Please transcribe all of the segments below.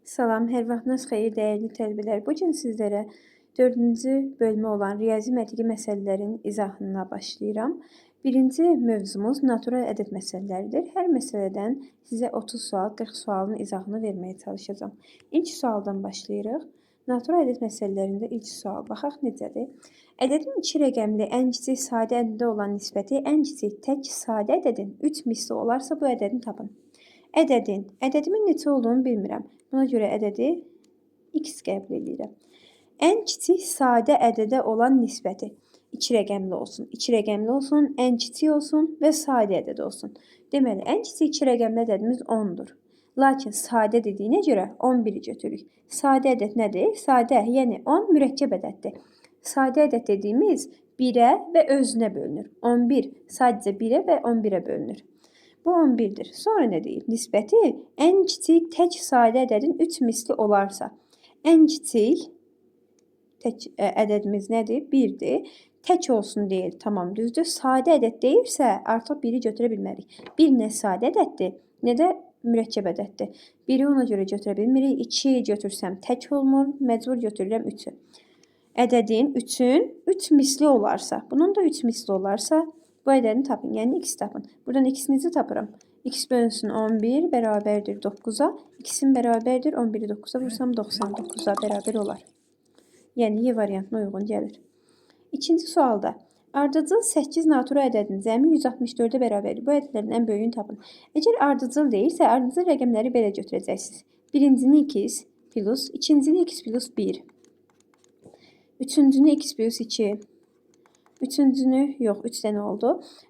Salam, hər vaxtınız xeyir, dəyərli tələbələr. Bu gün sizlərə 4-cü bölmə olan riyazi məntiqi məsələlərin izahına başlayıram. Birinci mövzumuz natural ədəd məsələləridir. Hər məsələdən sizə 30 sual, 40 sualın izahını verməyə çalışacağam. İlk sualdan başlayırıq. Natural ədəd məsələlərində ilk sual. Baxaq necədir? Ədədin 2 rəqəmli ən kiçik sadə ədədə olan nisbəti ən kiçik tək sadə ədədin 3 misli olarsa bu ədədini tapın. Ədədimin neçə olduğunu bilmirəm. Buna görə ədədi x qəbul edirəm. Ən kiçik sadə ədədə olan nisbəti 2 rəqəmli olsun. 2 rəqəmli olsun, ən kiçik olsun və sadə ədəd olsun. Deməli, ən kiçik 2 rəqəmli ədədimiz 10-dur. Lakin sadə dediyinə görə 11-i götürürük. Sadə ədəd nədir? Sadə, yəni 10 mürəkkəb ədəddir. Sadə ədəd dediyimiz 1-ə və özünə bölünür. 11 sadəcə 1-ə və 11-ə bölünür. Bu 11'dir. Sonra nə deyir? Nisbəti ən kiçik tək sadə ədədin 3 misli olarsa. Ən kiçik tək ədədimiz nədir? 1'dir. Tək olsun deyil. Tamam, düzdür. Sadə ədəd deyirsə, artıq 1'i götürə bilmərik. 1 nə sadə ədəddir, nə də mürəkkəb ədəddir. 1'i ona görə götürə bilmirik. 2'yi götürsəm tək olmur. Məcbur götürürəm 3'ü. Ədədin 3'ün 3 misli olarsa, bunun da 3 misli olarsa, bu ədədini tapın, yəni x tapın. Buradan x-nizi tapıram. X bölünsün 11 bərabərdir 9'a. X-in bərabərdir 11'i 9'a vursam 99'a bərabər olar. Yəni Y variantına uyğun gəlir. İkinci sualda. Ardıcıl 8 natural ədədin cəmi 164'ə bərabərdir. Bu ədədlərin ən böyüyünü tapın. Əgər ardıcıl deyilsə, ardıcıl rəqəmləri belə götürəcəksiniz. Birincini x plus, ikincini x plus 1. Üçüncünü x plus 2. Üçüncünü, yox, 3 dənə oldu.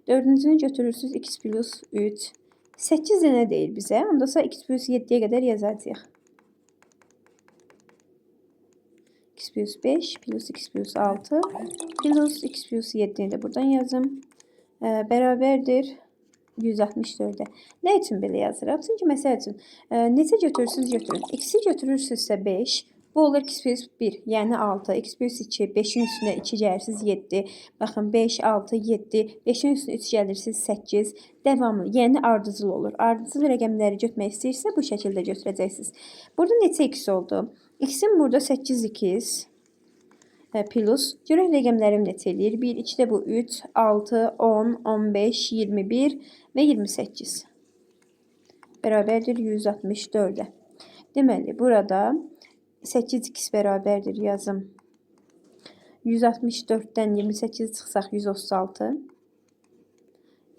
Dördüncünü götürürsünüz x plus 3. 8 dənə deyil bizə. Ondasa x plus 7'ye qədər yazacağıq. X plus 5 plus x plus 6 plus x plus 7'ni də buradan yazım. Bərabərdir 164'ə. Nə üçün belə yazırıq? Çünki məsəl üçün neçə götürürsünüz götürün. X'i götürürsünüzsə 5. Bu olur x plus 1, yəni 6, x plus 2, 5'in üstünə 2 gəlirsiniz 7. Baxın 5, 6, 7, 5'in üstünə 3 gəlirsiniz 8. Devamlı, yəni ardıcıl olur. Ardıcıl rəqəmləri götürmək istəyirsə bu şəkildə götürəcəksiniz. Burada neçə x oldu? X'in burada 8x plus, görək rəqəmlərim neçə eləyir? 1, 2 də bu 3, 6, 10, 15, 21 və 28. Bərabərdir 164'ə. Deməli, burada 8x bərabərdir yazım. 164'dən 28 çıxsaq 136.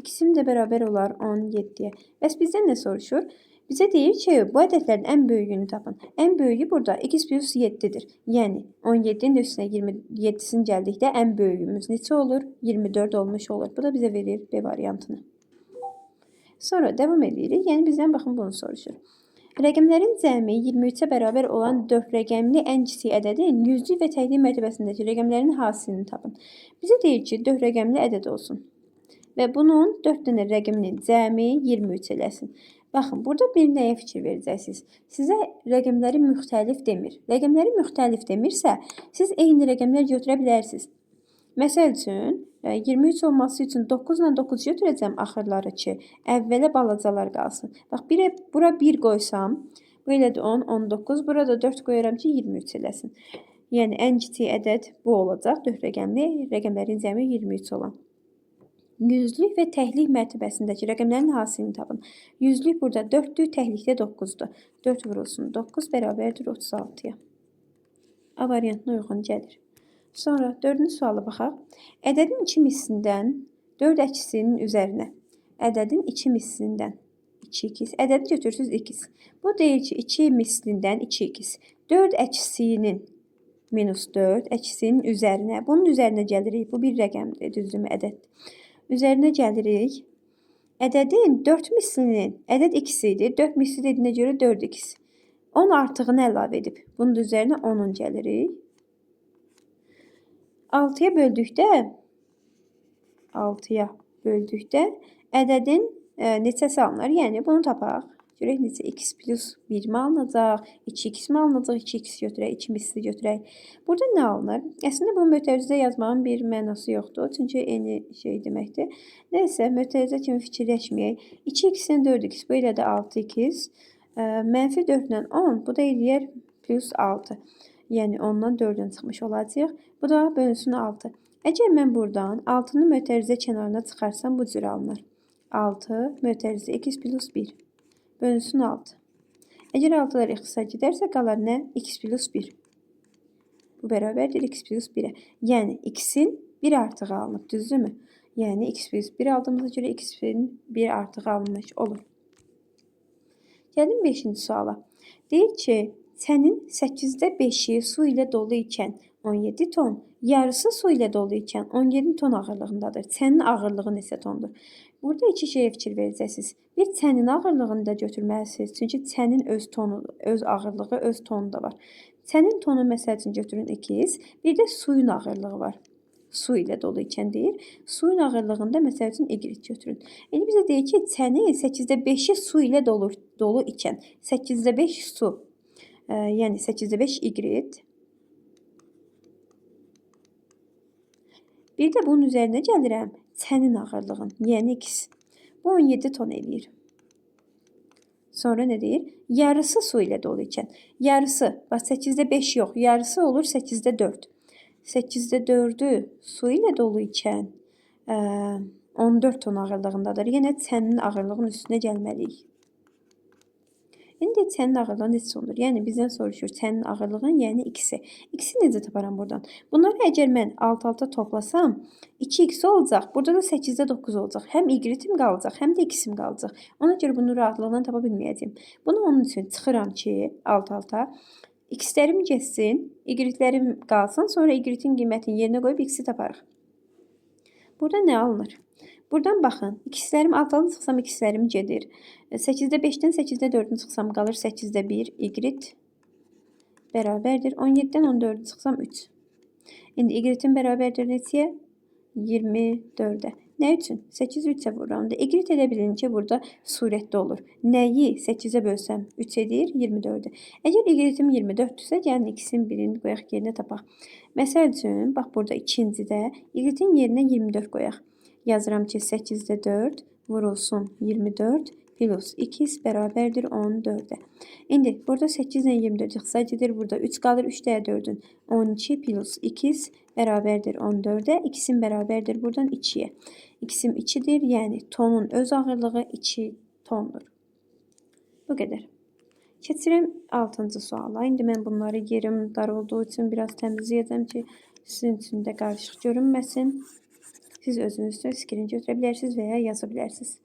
X'im də bərabər olar 17'yə. Bəs bizdən nə soruşur? Bizə deyir ki, bu ədədlərin ən böyüyünü tapın. Ən böyüyü burada x plus 7'dir. Yəni 17'nin üstünə 27'sin gəldikdə ən böyüyümüz neçə olur? 24 olmuş olur. Bu da bizə verir B variantını. Sonra devam edirik. Yəni bizdən baxın bunu soruşur. Rəqəmlərin cəmi 23'ə bərabər olan 4 rəqəmli ən kiçik ədədin yüzlük və təklik mərtəbəsindəki rəqəmlərin hasilini tapın. Bizə deyir ki, 4 rəqəmli ədəd olsun. Və bunun 4 dənə rəqəminin cəmi 23 eləsin. Baxın, burada bir nəyə fikir verəcəksiniz. Sizə rəqəmləri müxtəlif demir. Rəqəmləri müxtəlif demirsə, siz eyni rəqəmlər götürə bilərsiniz. Məsəl üçün, 23 olması üçün 9 ilə 9 götürəcəm axırları ki, əvvələ balacalar qalsın. Bax, bura 1 qoysam, bu elədir 10, 19, burada 4 qoyaram ki, 23 eləsin. Yəni, ən kiçik ədəd bu olacaq, 4 rəqəmli, rəqəmlərin cəmi 23 olan. Yüzlük və təklik mərtəbəsindəki rəqəmlərin hasilini tapın. Yüzlük burada 4'dür, təklikdə 9'dur. 4 vurulsun 9 bərabərdir 36'ya. A variantına uyğun gəlir. Sonra 4-cü suala baxaq. Ədədin 2 mislindən 4 əksinin üzərinə. Ədədin 2 mislindən 2x. Ədədi götürürsünüz x. Bu deyir ki, 2 mislindən 2x. 4 əksinin minus 4 əksinin üzərinə. Bunun üzərinə gəlirik. Bu bir rəqəmdir, düzdürmü ədəd. Üzərinə gəlirik. Ədədin 4 mislinin, ədəd x idi. 4 misli dediyinə görə 4x. 10 artığını əlavə edib. Bunun üzərinə 10'un gəlirik. 6'ya böldükdə ədədin neçəsi alınır? Yəni bunu tapaq. Görək necə x plus 1 mi alınacaq, 2x mi alınacaq, 2x götürək, 2 misli götürək. Burada nə alınır? Əslində bu mötərizə yazmağın bir mənası yoxdur. Çünki eyni şey deməkdir. Nəysə, mötərizə kimi fikirləşməyək. 2x-dən 4x, bu ilə də 6x. Mənfi 4 ilə 10, bu da eləyər plus 6. Yəni 10-dan 4-ün çıxmış olacaq. Bu da bölünsün 6. Əgər mən buradan 6-nı mötərizə kənarına çıxarsam, bu cür alınır. 6 mötərizə x plus 1 bölünsün 6. Əgər 6'lar x-a gedərsə, qalar nə? X plus 1. Bu bərabərdir x plus 1'ə. Yəni x-in 1 artığı alınıb, düzdürmü? Yəni x plus 1 aldığımıza görə x-in 1 artığı alınmış olur. Gəlin 5-ci suala. Deyir ki, sənin 8'də 5'i su ilə dolu ikən 17 ton, yarısı su ilə dolu ikən 17 ton ağırlığındadır. Sənin ağırlığı neçə tondur? Burada iki şeyə fikir verəcəksiniz. Bir, sənin ağırlığını da götürməlisiniz. Çünki sənin öz tonu, öz ağırlığı, öz tonu da var. Sənin tonu məsəl üçün götürün 2, bir də suyun ağırlığı var. Su ilə dolu ikən deyir. Suyun ağırlığında məsəl üçün y götürün. İndi bizə deyir ki, sənin 8'də 5'i su ilə dolu ikən 8'də 5 su, yəni 8'də 5 y. Bir də bunun üzərinə gəlirəm, sənin ağırlığın, yəni x. Bu 17 ton eləyir. Sonra nə deyir? Yarısı su ilə dolu ikən. Yarısı, bax 8'də 5 yox, yarısı olur 8'də 4. 8'də 4'ü su ilə dolu ikən 14 ton ağırlığındadır. Yenə sənin ağırlığın üstünə gəlməliyik. İndi sənin ağırlığın neçə tondur? Yəni bizdən soruşur sənin ağırlığın, yəni x-i. X-i necə taparam buradan? Bunları əgər mən alt-alta toplasam, 2x olacaq. Burada da 8'də 9 olacaq. Həm y-im qalacaq, həm də x-im qalacaq. Ona görə bunu rahatlıqla tapa bilməyəcəm. Bunu onun üçün çıxıram ki, alt-alta. X-lərim getsin, y-lərim qalsın, sonra y-in qiymətini yerinə qoyub x-i taparıq. Burada nə alınır? Buradan baxın, x-lərim alt-alta çıxsam x-lərim gedir. 8'də 5'dən 8'də 4'ünü çıxsam qalır 8'də 1 y bərabərdir. 17'dən 14'ü çıxsam 3. İndi y-in bərabərdir neçəyə? 24'ə. Nə üçün? 8'i 3'ə vururam. Y edə bilin ki, burada surətdə olur. Nəyi 8'ə bölsəm 3 edir? 24'ü. Əgər y-im 24'dürsə, gəlin x-in birini qoyaq yerinə tapaq. Məsəl üçün, bax burada ikincidə y-in yerinə 24 qoyaq. Yazıram ki, 8'də 4 vurulsun 24 plus x bərabərdir 14'ə. İndi burada 8 ilə 24 çıxsa gedir. Burada 3 qalır. 3 dəyə 4'ün 12 plus x bərabərdir 14'ə. X-in bərabərdir buradan 2'yə. X-im 2'dir. Yəni tonun öz ağırlığı 2 tondur. Bu qədər. Keçirəm 6-cı suala. İndi mən bunları yerim dar olduğu üçün biraz təmizləyəcəm ki, sizin üçün də qarışıq görünməsin. Siz özünüz üçün skrini götürə bilərsiniz və ya yaza bilərsiniz.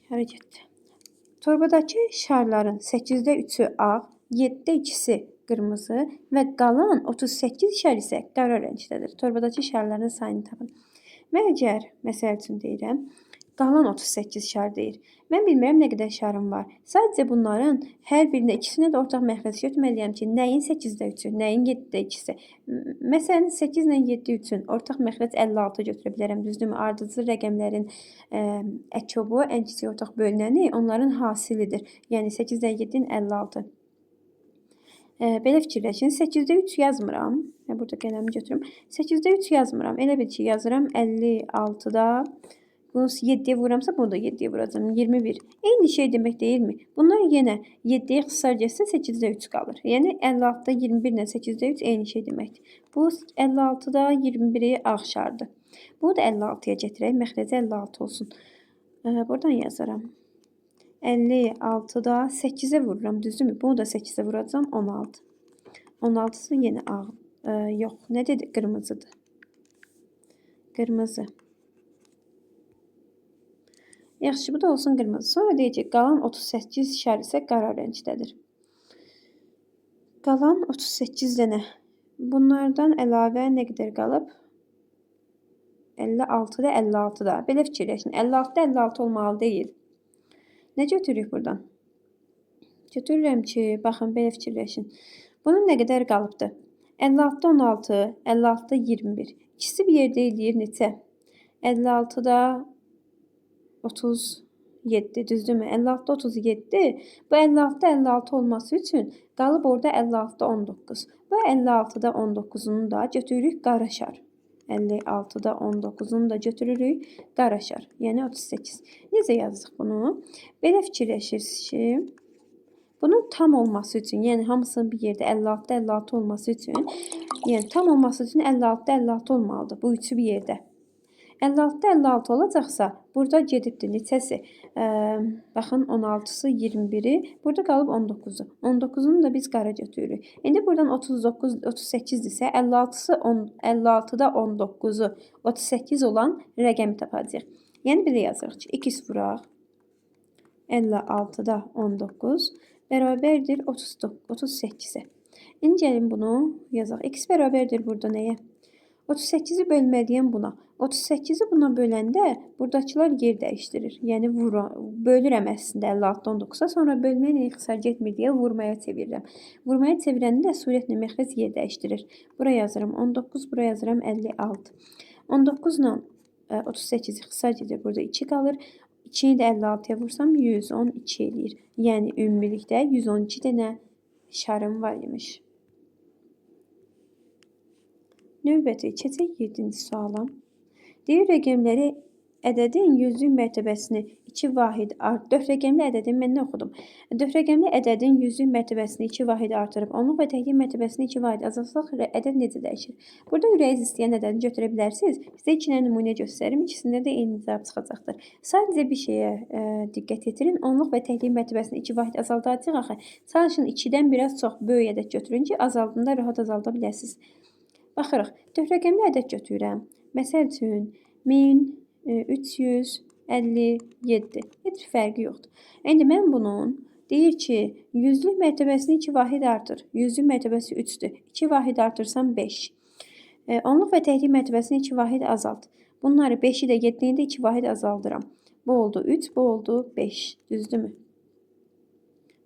Hərəkət. Torbadakı şarların 8'də 3'ü ağ, 7'də 2'si qırmızı və qalan 38 şar isə qara rəngdədir. Torbadakı şarların sayını tapın. Mən əgər məsəl üçün deyirəm, qalan 38 şar deyir. Mən bilmirəm nə qədər şarım var. Sadəcə bunların hər birinə ikisinə də ortaq məxrəc götürməliyəm ki, nəyin 8'də 3'ü, nəyin 7'də 2'si. Məsələn, 8 ilə 7 üçün ortaq məxrəc 56 götürə bilərəm, düzdürmü? Ardıcıl rəqəmlərin əkobu, ən kiçik ortaq bölünəni onların hasilidir. Yəni 8 ilə 7'nin 56. Belə fikirləşin, 8'də 3 yazmıram. Burada qələmi götürüm. 8'də 3 yazmıram. Elə bil ki, yazıram 56'da. Bunu 7'yə vuramsa, bunu da 7'yə vuracağım. 21. Eyni şey demək deyilmi? Bunlar yenə 7'yə ixtisar getsə 8'də 3 qalır. Yəni 56'da 21 ilə 8'də 3 eyni şey deməkdir. Bu 56'da 21'i ağ şardır. Bunu da 56'ya gətirək. Məxrəci 56 olsun. Buradan yazaram. 56'da 8'ə vururam, düzdürmü? Bunu da 8'ə vuracağım. 16. 16'sı yenə ağ. Yox, nə dedi? Qırmızıdır. Qırmızı. Yaxşı, bu da olsun qırmızı. Sonra deyəcək, qalan 38 şar isə qara rəngdədir. Qalan 38 dənə. Bunlardan əlavə nə qədər qalıb? 56'da 56'da. Belə fikirləşin. 56'da 56 olmalı deyil. Nə götürürük buradan? Götürürəm ki, baxın, belə fikirləşin. Bunun nə qədər qalıbdır? 56'da 16, 56'da 21. İkisi bir yerdə eləyir neçə? 56'da 37, düzdürmü? 56'da 37. Bu 56'da 56 olması üçün qalıb orada 56'da 19. Bu 56'da 19'unu da götürürük qara şar. 56-da 19-unu da götürürük. Qaraşar, yəni 38. Necə yazdıq bunu? Belə fikirləşirsiniz ki, bunun tam olması üçün, yəni hamısının bir yerdə 56-da 56 olması üçün, yəni tam olması üçün 56-da 56 olmalıdır. Bu üçü bir yerdə. 56-da 56 olacaqsa, burada gedibdir neçəsi? Baxın 16-sı 21-i, burada qalıb 19-u. 19-unu da biz qara götürürük. İndi buradan 39, 38-dirsə, 56-da 19-u 38 olan rəqəmi tapacağıq. Yəni belə yazırıq ki, 2 vuraq. 56-da 19 bərabərdir 38-ə. İndi gəlin bunu yazaq. X bərabərdir burada nəyə? 38-i bölməliyəm buna. 38-i buna böləndə buradakılar yer dəyişdirir. Yəni bölürəm əslində 56-da 19-a, sonra bölməklə ixtisar getmir deyə vurmaya çevirirəm. Vurmaya çevirəndə də surətlə məxrəc yer dəyişdirir. Bura yazıram 19, bura yazıram 56. 19 ilə 38 ixtisar gedir. Burada 2 qalır. 2-ni də 56-ya vursam 112 eləyir. Yəni ümumilikdə 112 dənə şarım var imiş. Növbəti keçək 7-ci suala. Deyir rəqəmləri ədədin yüzlük mərtəbəsini 2 vahid art. 4 rəqəmli ədədin mən nə oxudum? 4 rəqəmli ədədin yüzlük mərtəbəsini 2 vahid artırıb, onluq və təklik mərtəbəsini 2 vahid azalsaq ədəd necə dəyişir? Burada ürəyiniz istəyən ədədi götürə bilərsiniz. Sizə 2 dənə nümunə göstərim. İkisində də eyni cavab çıxacaqdır. Sadəcə bir şeyə diqqət yetirin. Onluq və təklik mərtəbəsini 2 vahid azaldacağıq axı. Çalışın 2-dən biraz çox böyük ədəd götürün ki, azaldığında rahat azalda biləsiniz. Baxırıq, 4 rəqəmli ədəd götürürəm. Məsəl üçün 1357. Heç bir fərqi yoxdur. İndi mən bunun deyir ki, yüzlük mərtəbəsini 2 vahid artır. Yüzlük mərtəbəsi 3-dür. 2 vahid artırsam 5. Onluq və təklik mərtəbəsini 2 vahid azalt. Bunları 5-i də 7-ni də 2 vahid azaldıram. Bu oldu 3, bu oldu 5. Düzdürmü?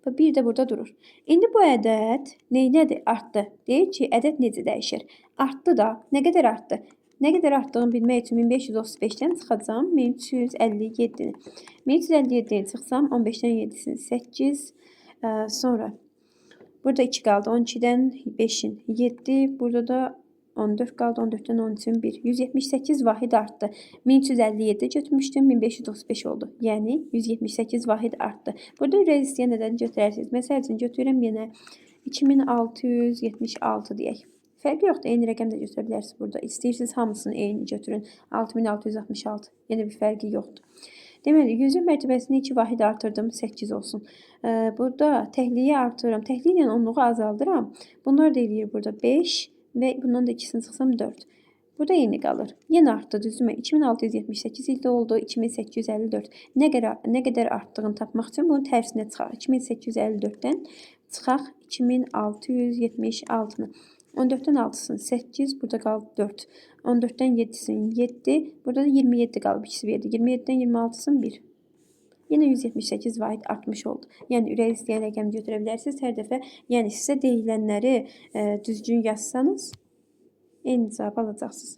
Və bir də burada durur. İndi bu ədəd neynədir? Artdı. Deyir ki, ədəd necə dəyişir? Artdı da. Nə qədər artdı? Nə qədər artdığını bilmək üçün 1535-dən çıxacam 1357-ni. 1357-ni çıxsam 15-dən 7-sini 8. Sonra burada 2 qaldı. 12-dən 5-in 7. Burada da 14 qaldı. 14-dən 13-ün 1. 178 vahid artdı. 1357 götürmüşdüm. 1535 oldu. Yəni 178 vahid artdı. Burada ürək istəyən ədədi götürərsiniz. Məsəl üçün götürürəm yenə 2676 deyək. Fərqi yoxdur. Eyni rəqəm də götürə bilərsiniz burada. İstəyirsiniz hamısını eyni götürün. 6666. Yəni bir fərqi yoxdur. Deməli, yüzlük mərtəbəsini 2 vahid artırdım. 8 olsun. Burada təkliyi artırıram. Təkliyi ilə onluğu azaldıram. Bunlar da eləyir burada 5 və bundan da ikisini çıxsam 4. Burada eyni qalır. Yenə artdı, düzdürmü? 2678 ildə oldu. 2854. Nə qədər artdığını tapmaq üçün bunun tərsinə çıxaq. 2854-dən çıxaq 2676-nı. 14-dən 6-sını 8, burada qalıb 4. 14-dən 7-sini 7, burada da 27 qalıb, ikisi verdi. 27-dən 26-sını 1. Yenə 178 vahid artmış oldu. Yəni, ürək istəyən rəqəm götürə bilərsiniz. Hər dəfə, yəni sizə deyilənləri düzgün yazsanız, eyni cavab alacaqsınız.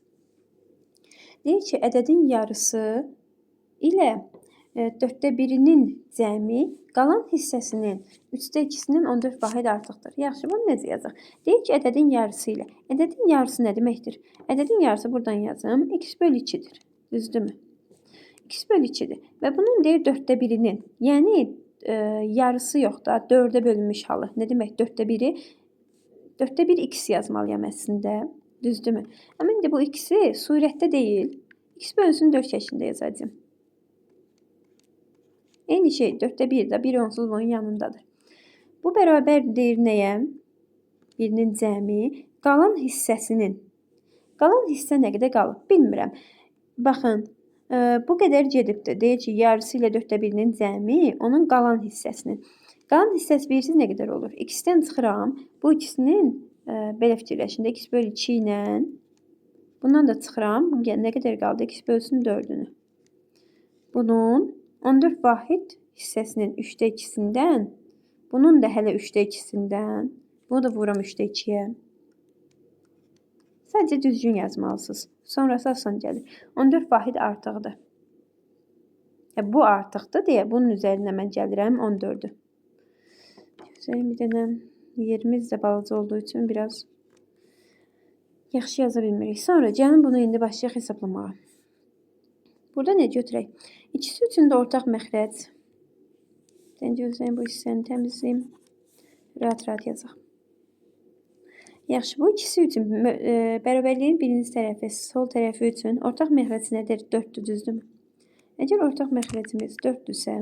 Deyir ki, ədədin yarısı ilə 1/4-nin cəmi qalan hissəsinin 3/2-nin 14 vahid artıqdır. Yaxşı, bunu necə yazaq? Deyir ki, ədədin yarısı ilə. Ədədin yarısı nə deməkdir? Ədədin yarısı buradan yazım. X bölü 2-dir. Düzdürmü? X bölü 2-dir. Və bunun deyir 1/4-nin. Yəni, yarısı yox da, 4-ə bölünmüş halı. Nə demək 1/4? 1/4 X yazmalıyam əslində. Düzdürmü? Amma indi bu X-i surətdə deyil. X bölünsün 4 şəklində yazacağım. Eyni şey 1/4 də 1 onsuz bunun yanındadır. Bu bərabər deyir nəyə? Birinin cəmi. Qalan hissəsinin. Qalan hissə nə qədər qalıb? Bilmirəm. Baxın, bu qədər gedibdir. Deyir ki, yarısı ilə 1/4-nin cəmi onun qalan hissəsinin. Qalan hissəsi bilirsiniz nə qədər olur? X-dən çıxıram. Bu ikisinin belə fikirləşin də X bölü 2 ilə bundan da çıxıram. Nə qədər qaldı? X bölsün 4-ünü. Bunun 14 vahid hissəsinin 3/2-sindən, bunun da hələ 3/2-sindən, bunu da vuram 3/2-yə. Sadəcə düzgün yazmalısınız. Sonrası asan gəlir. 14 vahid artıqdır. Bu artıqdır deyə bunun üzərinə mən gəlirəm 14-ü. Bir dənə yerimiz də balaca olduğu üçün biraz Yaxşı yaza bilmirik. Sonra gəlin bunu indi başlayaq hesablamağa. Burada nə götürək? İkisi üçün də ortaq məxrəc. Gözləyim bu hissəni təmizləyim. Rahat-rahat yazaq. Yaxşı, bu ikisi üçün bərabərliyin birinci tərəfi, sol tərəfi üçün ortaq məxrəc nədir? 4-dür, düzdürmü? Əgər ortaq məxrəcimiz 4-dürsə,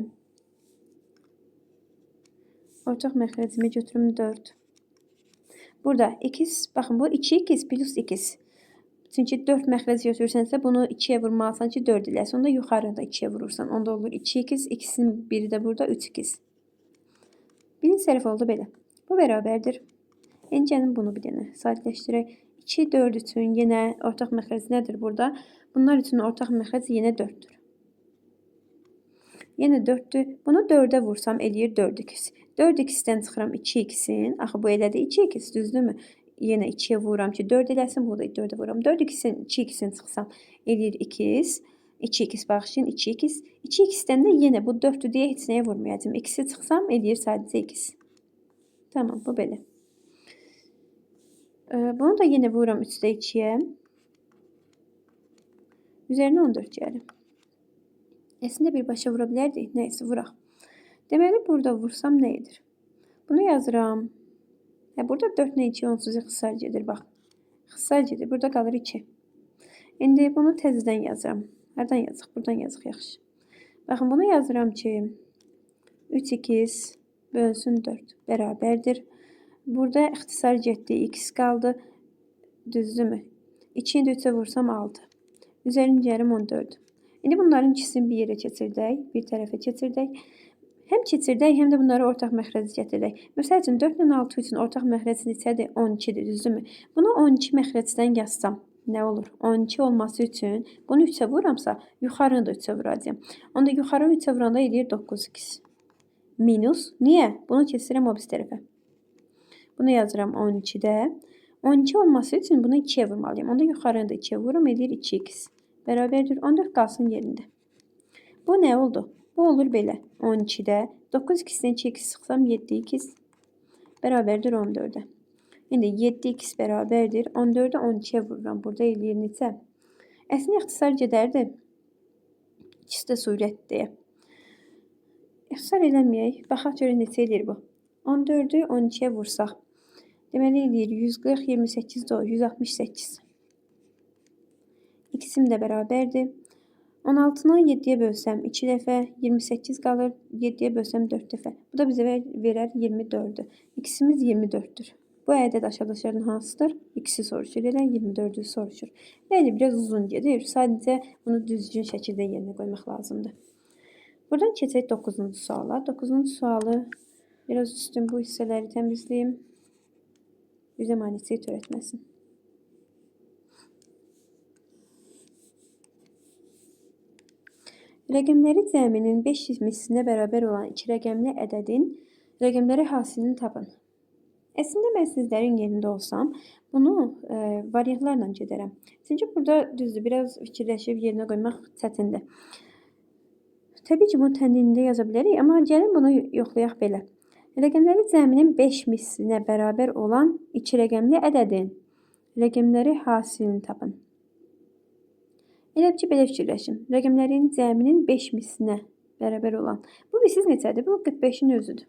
ortaq məxrəcimi götürüm 4. Burada x, baxın bu 2x plus x. Çünki 4 məxrəc götürürsənsə, bunu 2-yə vurmalısan ki, 4 ilə. Sonda yuxarıda 2-yə vurursan. Onda olur 2x, x-in biri də burada 3x. Birinci tərəf oldu belə. Bu bərabərdir. Gəlin bunu bir dənə sadələşdirək. 2, 4 üçün yenə ortaq məxrəc nədir burada? Bunlar üçün ortaq məxrəc yenə 4-dür. Yenə 4-dür. Bunu 4-ə vursam eləyir 4x. 4x-dən çıxıram 2x-in. Axı bu elədir 2x, düzdürmü? Yenə 2-yə vururam ki, 4 eləsin. Bu da 4-ə vururam. 4x-in 2x-in çıxsam eləyir 2x. 2x bağışlayın 2x. 2x-dən də yenə bu 4-dür deyə heç nəyə vurmayacağım. X-i çıxsam eləyir sadəcə x. Tamam, bu belə. Bunu da yenə vururam 3-də 2-yə. Üzərinə 14 gəlir. Əslində birbaşa vura bilərdik. Nəysə, vuraq. Deməli, burada vursam nə edir? Bunu yazıram. Burada 4 nə 2 onsuz ixtisar gedir, bax. İxtisar gedir. Burada qalır 2. İndi bunu təzədən yazıram. Hardan yazıq? Buradan yazıq, yaxşı. Baxın, bunu yazıram ki, 3x bölünsün 4 bərabərdir. Burada ixtisar getdi, x qaldı. Düzdürmü? 2-ni də 3-ə vursam 6. Üzərini gərim 14. İndi bunların ikisini bir yerə keçirdək, bir tərəfə keçirdək. Həm keçirdək, həm də bunları ortaq məxrəc gətirdək. Məsəl üçün 4 ilə 6 üçün ortaq məxrəc neçədir? 12-dir, düzdürmü? Bunu 12 məxrəcdən yazsam nə olur? 12 olması üçün bunu 3-ə vuramsa, yuxarını da 3-ə vuracağım. Onda yuxarını 3-ə vuranda eləyir 9x. Minus, niyə? Bunu keçirəm o biz tərəfə. Bunu yazıram 12-də. 12 olması üçün bunu 2-yə vurmalıyım. Onda yuxarını da 2-yə vururum, eləyir 2x. Bərabərdir 14 qalsın yerində. Bu nə oldu? Bu olur belə. 12-də 9x-dən 2x çıxsam 7x bərabərdir 14-ə. İndi 7x bərabərdir 14-ə 12-yə vururam. Burada eləyir neçə? Əslində ixtisar gedərdi. İkisi də surətdir. İxtisar eləməyək. Baxaq görə neçə eləyir bu? 14-ü 12-yə vursaq. Deməli eləyir 140, 28 də o, 168. X-im də bərabərdir. 16-nı 7-yə bölsəm 2 dəfə, 28 qalır. 7-yə bölsəm 4 dəfə. Bu da bizə verər 24-dür. X-imiz 24-dür. Bu ədəd aşağıdakilərdən hansıdır? X-i soruşur, elə 24-ü soruşur. Yəni, biraz uzun gedir. Sadəcə bunu düzgün şəkildə yerinə qoymaq lazımdır. Buradan keçək 9-cu suala. 9-cu sualı biraz üstün bu hissələri təmizləyim. Bizə maneçiyi törətməsin. Rəqəmləri cəminin 5 mislinə bərabər olan 2 rəqəmli ədədin rəqəmləri hasilini tapın. Əslində mən sizlərin yerində olsam, bunu variantlarla gedərəm. Çünki burada düzdür, biraz fikirləşib yerinə qoymaq çətindir. Təbii ki, bunu tənlinində yaza bilərik, amma gəlin bunu yoxlayaq belə. Rəqəmləri cəminin 5 mislinə bərabər olan 2 rəqəmli ədədin rəqəmləri hasilini tapın. Elə ki, belə fikirləşin. Rəqəmlərin cəminin 5 mislinə bərabər olan. Bu siz neçədir? Bu 45-in özüdür.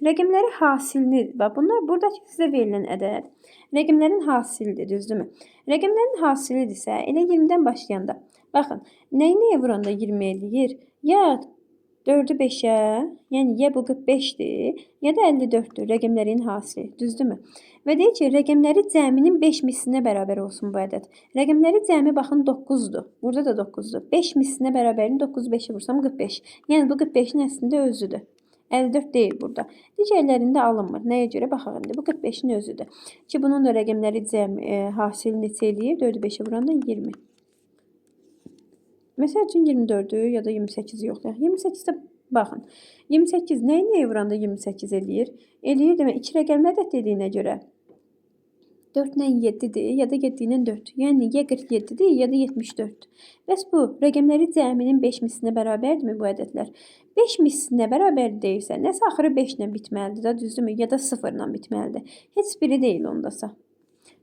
Rəqəmləri hasilini, bunlar buradakı sizə verilən ədəd. Rəqəmlərin hasilidir, düzdürmü? Rəqəmlərin hasilidirsə, elə 20-dən başlayanda. Baxın, nəyə vuranda 20 eləyir? Ya 4-ü 5-ə, yəni ya bu 45-dir, ya da 54-dür rəqəmlərin hasili, düzdürmü? Və deyir ki, rəqəmləri cəminin 5 mislinə bərabər olsun bu ədəd. Rəqəmləri cəmi baxın 9-dur. Burada da 9-dur. 5 mislinə bərabərini 9-u 5-ə vursam 45. Yəni bu 45-in əslində özüdür. 54 deyil burada. Digərlərində alınmır. Nəyə görə? Baxaq indi. Bu 45-in özüdür. Ki, bunun da rəqəmləri cəmi hasili neçə eləyir? 4-ü 5-ə vuranda 20. Məsəl üçün 24-ü ya da 28-i yoxlayaq. 28-də baxın. 28 nəyə vuranda 28 eləyir? Eləyir demək 2 rəqəmli ədəd dediyinə görə 4 ilə 7-dir, ya da 7 ilə 4. Yəni ya 47-dir, ya da 74. Bəs bu rəqəmləri cəminin 5 mislinə bərabərdirmi bu ədədlər? 5 mislinə bərabər deyilsə, nəsə axırı 5 ilə bitməlidir da, düzdürmü? Ya da 0 ilə bitməlidir. Heç biri deyil ondasa.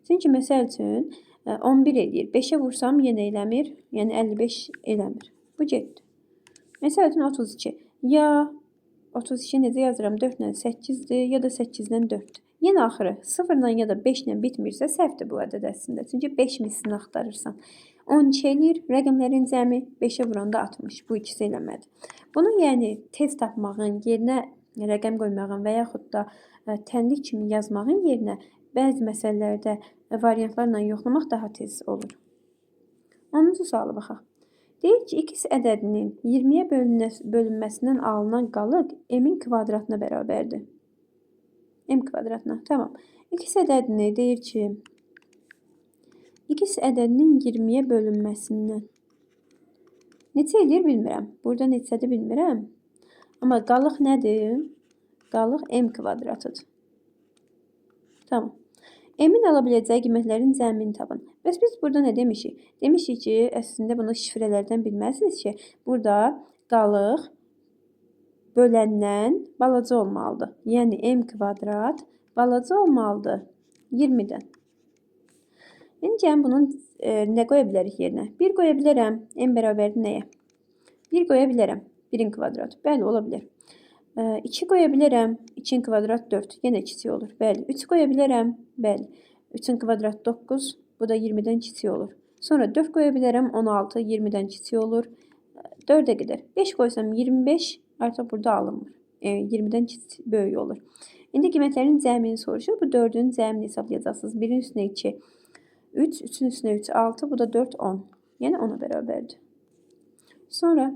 Çünki məsəl üçün 11 eləyir. 5-ə vursam yenə eləmir, yəni 55 eləmir. Bu getdi. Məsəl üçün 32. Ya 32 necə yazıram? 4 ilə 8-dir, ya da 8 ilə 4-dür. Yenə axırı 0 ilə ya da 5 ilə bitmirsə səhvdir bu ədəd əslində. Çünki 5 mislini axtarırsan. 12 eləyir, rəqəmlərin cəmi 5-ə vuranda 60. Bu ikisi eləmədi. Bunu yəni tez tapmağın yerinə rəqəm qoymağın və yaxud da tənlik kimi yazmağın yerinə bəzi məsələlərdə variantlarla yoxlamaq daha tez olur. 10-cu sualı baxaq. Deyir ki, x ədədinin 20-yə bölünməsindən alınan qalıq m-in kvadratına bərabərdir. M kvadratına. Tamam. X ədədini deyir ki, x ədədinin 20-yə bölünməsindən neçə eləyir bilmirəm. Burada neçədir bilmirəm. Amma qalıq nədir? Qalıq m kvadratıdır. Tamam. M-in ala biləcəyi qiymətlərin cəmini tapın. Bəs biz burada nə demişik? Demişik ki, əslində bunu şifrələrdən bilməlisiniz ki, burada qalıq böləndən balaca olmalıdır. Yəni m kvadrat balaca olmalıdır 20-dən. İndi bunun nə qoya bilərik yerinə? 1 qoya bilərəm. M bərabərdir nəyə? 1 qoya bilərəm. 1-in kvadratı. Bəli, ola bilər. 2 qoya bilərəm. 2-in kvadrat 4. Yenə kiçik olur. Bəli. 3 qoya bilərəm. Bəli. 3-ün kvadrat 9. Bu da 20-dən kiçik olur. Sonra 4 qoya bilərəm. 16. 20-dən kiçik olur. 4-ə qədər. 5 qoysam 25. Artıq burada alınmır. 20-dən böyük olur. İndi qiymətlərin cəmini soruşur. Bu 4-ün cəmini hesablayacaqsınız. 1-in üstünə 2, 3, 3-ün üstünə 3, 6. Bu da 4, 10. Yəni 10-a bərabərdir. Sonra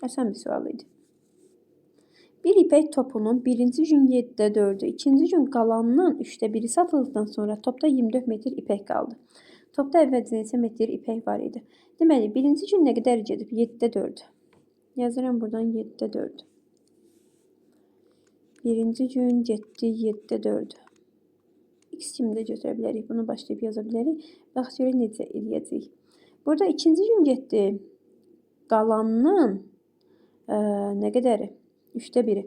asan bir sual idi. Bir ipək topunun birinci gün 7-də 4-ü, ikinci gün qalanından 3-də 1-i satıldıqdan sonra topda 24 metr ipək qaldı. Topda əvvəlcə neçə metr ipək var idi? Deməli, birinci gün nə qədər gedib? 7-də 4. Yazıram buradan 7-də 4. Birinci gün getdi 7-də 4. X kimi də götürə bilərik. Bunu başlayıb yaza bilərik. Bax, görək necə eləyəcəyik. Burada ikinci gün getdi. Qalanının nə qədəri? 3-də 1-i.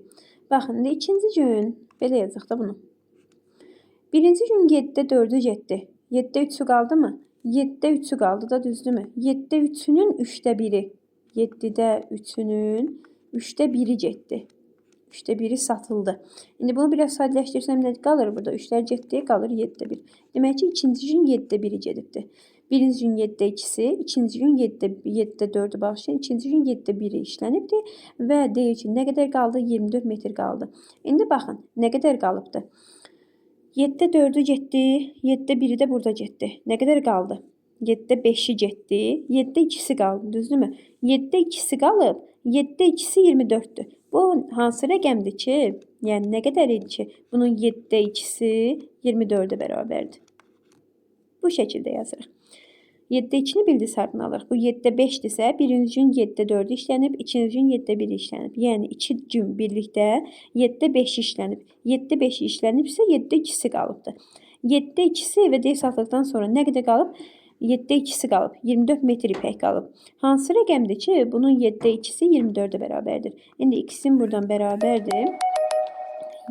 Baxın, indi ikinci gün belə yazaq da bunu. Birinci gün 7-də 4-ü getdi. 7-də 3-ü qaldı mı? 7-də 3-ü qaldı da, düzdürmü? 7-də 3-ünün 3-də 1-i. 7-də 3-ünün 3-də 1-i getdi. 3-də 1-i satıldı. İndi bunu biraz sadələşdirsəm nə qalır burada? 3-lər getdi, qalır 7-də 1. Demək ki, ikinci gün 7-də 1-i gedibdir. Birinci gün 7-də 2-si, ikinci gün 7-də 4-ü bağışlayın, ikinci gün 7-də 1-i işlənibdir və deyir ki, nə qədər qaldı? 24 metr qaldı. İndi baxın, nə qədər qalıbdır? 7-də 4-ü getdi, 7-də 1-i də burada getdi. Nə qədər qaldı? 7-də 5-i getdi, 7-də 2-si qaldı, düzdürmü? 7-də 2-si qalıb, 7-də 2-si 24-dür. Bu hansı rəqəmdir ki, yəni nə qədər idi ki, bunun 7-də 2-si 24-ə bərabərdir. Bu şəkildə yazırıq. 7-də 2-ni bildiz hardan alırıq. Bu 7-də 5-dirsə, birinci gün 7-də 4-ü işlənib, ikinci gün 7-də 1-i işlənib. Yəni 2 gün birlikdə 7-də 5-i işlənib. 7-də 5-i işlənibsə, 7-də 2-si qalıbdır. 7-də 2-si və deyil satdıqdan sonra nə qədər qalıb? 7-də 2-si qalıb. 24 metr ipək qalıb. Hansı rəqəmdir ki, bunun 7-də 2-si 24-ə bərabərdir? İndi x-in buradan bərabərdir.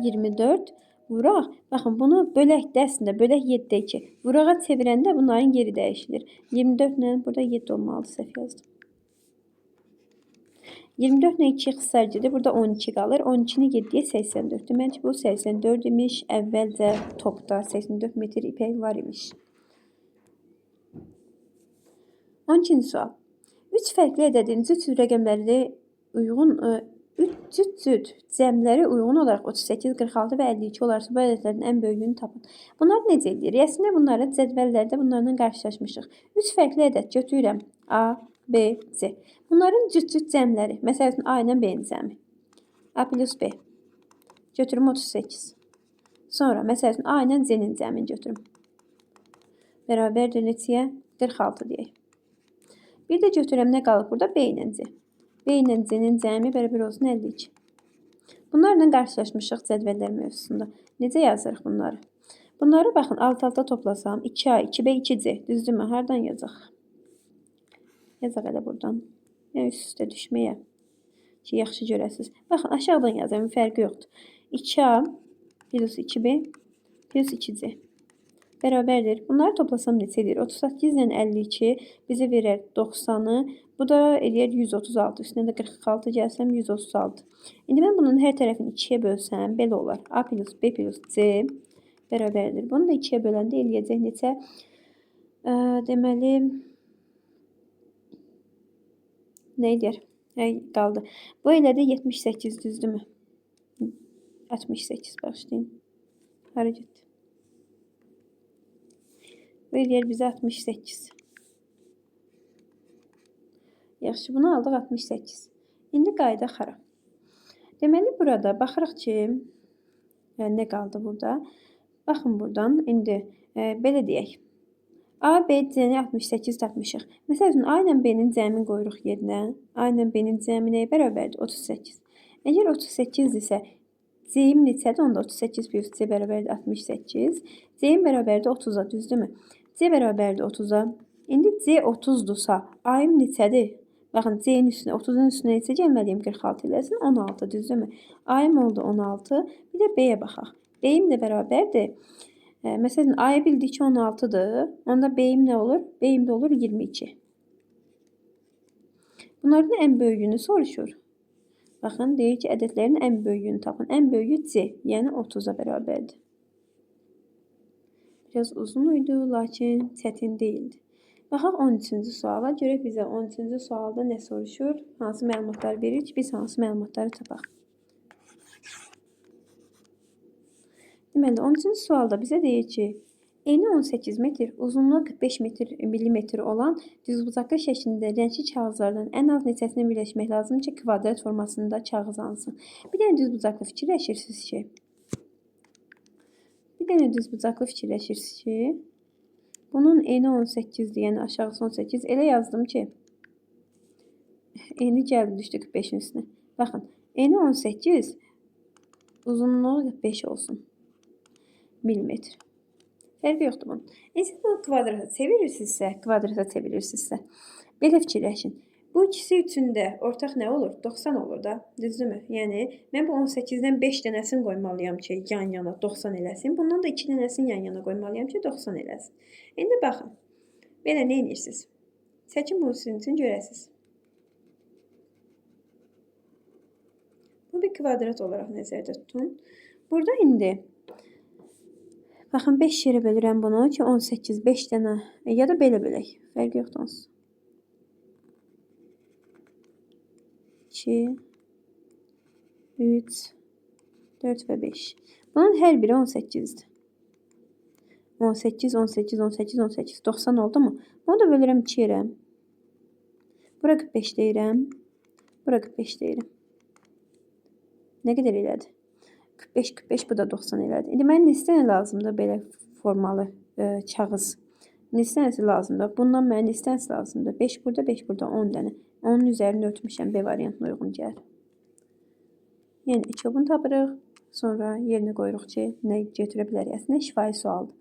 24 vuraq. Baxın, bunu böləkdə əslində, bölək 7-də 2. Vurağa çevirəndə bunların yeri dəyişilir. 24 ilə burada 7 olmalıdır, səhv yazdım. 24 ilə 2 xısar gedir. Burada 12 qalır. 12-ni 7-yə 84. Demək ki, bu 84 imiş. Əvvəlcə topda 84 metr ipək var imiş. 12-ci sual. 3 fərqli ədədin cüt rəqəmləri uyğun 3 cüt cəmləri uyğun olaraq 38, 46 və 52 olarsa bu ədədlərin ən böyüyünü tapın. Bunlar necə edir? Əslində bunları cədvəllərdə bunlarla qarşılaşmışıq. 3 fərqli ədəd götürürəm. A, B, C. Bunların cüt cəmləri. Məsələn, A ilə B-nin cəmi. A plus B. Götürüm 38. Sonra, məsələn, A ilə C-nin cəmini götürüm. Bərabərdir neçəyə? 46 deyək. Bir də götürəm nə qalıb burada? B ilə C. B ilə C-nin cəmi bərabər olsun 52. Bunlarla qarşılaşmışıq cədvəllər mövzusunda. Necə yazırıq bunları? Bunları baxın alt-alta toplasam 2A, 2B, 2C. Düzdürmü? Hardan yazaq? Yazaq elə buradan. Yəni üst-üstə düşməyə ki, yaxşı görəsiniz. Baxın, aşağıdan yazıram, fərqi yoxdur. 2A plus 2B plus 2C bərabərdir. Bunları toplasam neçə edir? 38 ilə 52 bizi verər 90-ı. Bu da eləyər 136. Üstünə də 46 gəlsəm 136. İndi mən bunun hər tərəfini 2-yə bölsəm, belə olar. A plus B plus C bərabərdir. Bunu da 2-yə böləndə eləyəcək neçə? Deməli, nə edir? Qaldı. Bu elədi 78, düzdürmü? 68, başlayın. Hara getdi? Bu eləyər bizə 68. Yaxşı, bunu aldıq 68. İndi qaydaq hara? Deməli, burada baxırıq ki, nə qaldı burada? Baxın buradan, indi belə deyək. A, B, C-ni 68 tapmışıq. Məsəl üçün, A ilə B-nin cəmini qoyuruq yerinə. A ilə B-nin cəmi nəyə bərabərdir? 38. Əgər 38 isə, C-im neçədir? Onda 38 plus C bərabərdir 68. C-im bərabərdir 30-a, düzdürmü? C bərabərdir 30-a. İndi C 30-dursa, A-im neçədir? Baxın, C-nin üstünə, 30-un üstünə neçə gəlməliyim? 46 eləsin, 16, düzdürmü? A-im oldu 16. Bir də B-yə baxaq. B-im də bərabərdir. Məsələn, A-yı bildik ki, 16-dır. Onda B-im nə olur? B-im də olur 22. Bunların ən böyüyünü soruşur. Baxın, deyir ki, ədədlərin ən böyüyünü tapın. Ən böyüyü C, yəni 30-a bərabərdir. Biraz uzun idi, lakin çətin deyildi. Baxaq 13-cü suala. Görək bizə 13-cü sualda nə soruşur? Hansı məlumatlar verir ki, biz hansı məlumatları tapaq? Deməli, 13-cü sualda bizə deyir ki, eni 18 metr, uzunluğu 45 millimetr olan düzbucaqlı şəklində rəngli kağızlardan ən az neçəsinə birləşmək lazım ki, kvadrat formasında kağız alsın. Bir dənə düzbucaqlı fikirləşirsiniz ki, bunun eni 18-dir, yəni aşağısı 18. Elə yazdım ki, eni gəldi düşdü 45-in üstünə. Baxın, eni 18, uzunluğu 45 olsun. Millimetr. Fərqi yoxdur bunun. Siz bunu kvadrata çevirirsinizsə, belə fikirləşin. Bu ikisi üçün də ortaq nə olur? 90 olur da, düzdürmü? Yəni, mən bu 18-dən 5 dənəsini qoymalıyam ki, yan-yana 90 eləsin. Bundan da 2 dənəsini yan-yana qoymalıyam ki, 90 eləsin. İndi baxın, belə nə edirsiniz? Çəkin bunu sizin üçün görəsiniz. Bu bir kvadrat olaraq nəzərdə tutun. Burada indi baxın, 5 yerə bölürəm bunu ki, 18, 5 dənə, ya da belə bölək. Fərqi yoxdur onsuz. 2, 3, 4 və 5. Bunun hər biri 18-dir. 18, 18, 18, 18, 90 oldu mu? Bunu da bölürəm 2 yerə. Bura 45 deyirəm. Bura 45 deyirəm. Nə qədər elədi? 45, 45, bu da 90 elədi. İndi mənə neçə dənə lazımdır belə formalı kağız? Neçə dənəsi lazımdır? Bundan mənə neçə dənəsi lazımdır? 5 burada, 5 burada, 10 dənə. Onun üzərini örtmüşəm, B variantına uyğun gəlir. Yəni, 2 bunu tapırıq. Sonra yerinə qoyuruq ki, nə götürə bilərik? Əslində, şifahi sualdır.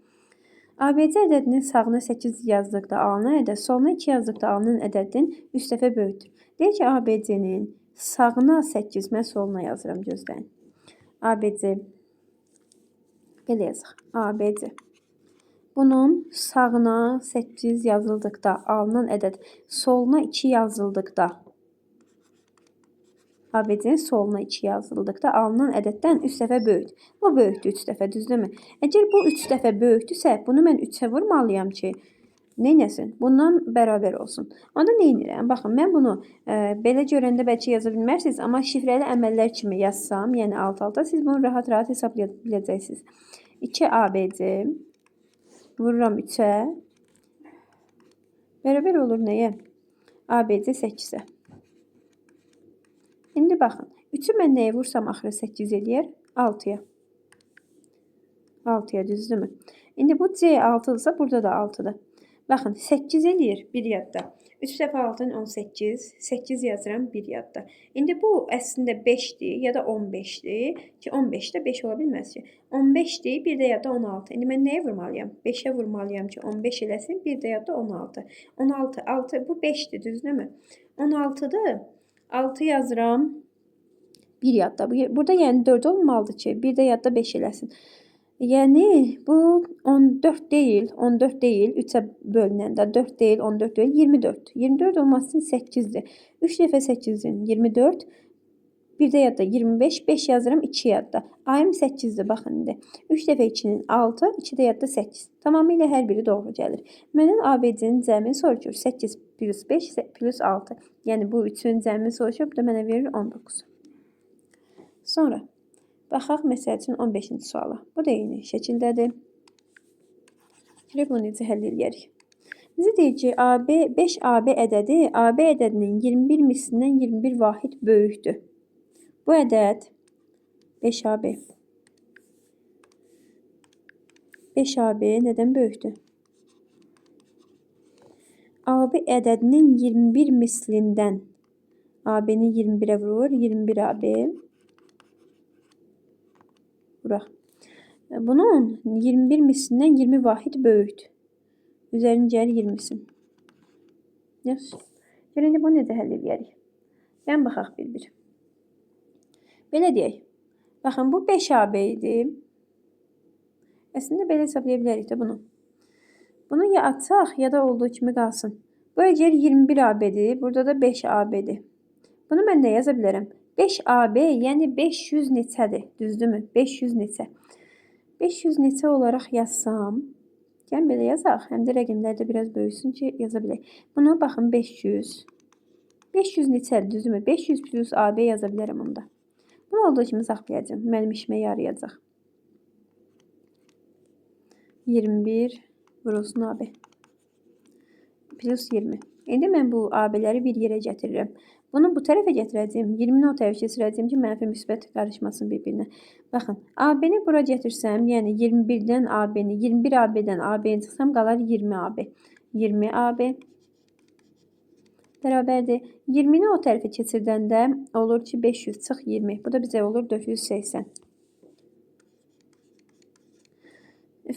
ABC ədədinin sağına 8 yazdıqda alınan ədəd, soluna 2 yazdıqda alınan ədədin 3 dəfə böyükdür. Deyək ki, ABC'nin sağına 8, mən soluna yazıram, gözləyin. ABC, belə yazıq, ABC. Bunun sağına 8 yazıldıqda alınan ədəd, soluna 2 yazıldıqda, ABC-nin soluna 2 yazıldıqda alınan ədəddən 3 dəfə böyükdür. Bu böyükdür 3 dəfə, düzdürmü? Əgər bu 3 dəfə böyükdürsə, bunu mən 3-ə vurmalıyam ki, neynəsin? Bundan bərabər olsun. Onda neynirəm? Baxın, mən bunu belə görəndə bəlkə yaza bilmərsiniz, amma şifrəli əməllər kimi yazsam, yəni alt-alta, siz bunu rahat-rahat hesablaya biləcəksiniz. 2ABC vururam 3-ə. Bərabər olur nəyə? ABC 8-ə. İndi baxın. 3-ü mən nəyə vursam axırı 8 eləyər? 6-ya. 6-ya, düzdürmü? İndi bu C 6-dırsa, burada da 6-dır. Baxın, 8 eləyir bir yadda. 3 dəfə 6-dan 18, 8 yazıram bir yadda. İndi bu əslində 5-dir ya da 15-dir ki, 15 də 5 ola bilməz ki. 15-dir, bir də yadda 16. İndi mən nəyə vurmalıyam? 5-ə vurmalıyam ki, 15 eləsin, bir də yadda 16. 16, 6, bu 5-dir, düzdürmü? 16-dır, 6 yazıram bir yadda. Burada yəni 4 olmalıdır ki, bir də yadda 5 eləsin. Yəni bu 14 deyil, 14 deyil, 3-ə bölünəndə 4 deyil, 14 deyil, 24. 24 olması üçün 8-dir. 3 dəfə 8-in 24, bir də yadda 25, 5 yazıram 2 yadda. Ayım 8-dir, baxın indi. 3 dəfə 2-nin 6, 2 də yadda 8. Tamamilə hər biri doğru gəlir. Məndən ABC-nin cəmini soruşur. 8 plus 5 plus 6. Yəni bu 3-ün cəmini soruşur, bu da mənə verir 19. Sonra baxaq məsəl üçün 15-ci suala. Bu da eyni şəkildədir. Bunu necə həll edərik? Bizə deyir ki, 5AB ədədi AB ədədinin 21 mislindən 21 vahid böyükdür. Bu ədəd 5AB. 5AB nədən böyükdür? AB ədədinin 21 mislindən AB-ni 21-ə vurur, 21AB. Bura. Bunun 21 mislindən 20 vahid böyükdür. Üzərini gəlir 20-sin. Yaxşı. Gəlin bunu necə həll edərik? Yəni baxaq bir-bir. Belə deyək. Baxın bu 5AB idi. Əslində belə hesablaya bilərik də bunu. Bunu ya açaq ya da olduğu kimi qalsın. Bu əgər 21AB-dir, burada da 5AB-dir. Bunu mən də yaza bilərəm. 5AB, yəni 500 neçədir, düzdürmü? 500 neçə. 500 neçə olaraq yazsam, yəni belə yazaq, həm də rəqəmlər də biraz böyüsün ki, yaza bilək. Buna baxın 500. 500 neçədir, düzdürmü? 500 plus AB yaza bilərəm onda. Bunu olduğu kimi saxlayacağım. Mənim işimə yarayacaq. 21 vurulsun AB. Plus 20. İndi mən bu AB-ləri bir yerə gətirirəm. Bunu bu tərəfə gətirəcəyim. 20-ni o tərəfə keçirəcəyim ki, mənfi müsbət qarışmasın bir-birinə. Baxın, AB-ni bura gətirsəm, yəni 21-dən AB-ni, 21 AB-dən AB-ni çıxsam, qalar 20 AB. 20 AB bərabərdir. 20-ni o tərəfə keçirdəndə olur ki, 500 çıx 20. Bu da bizə olur 480.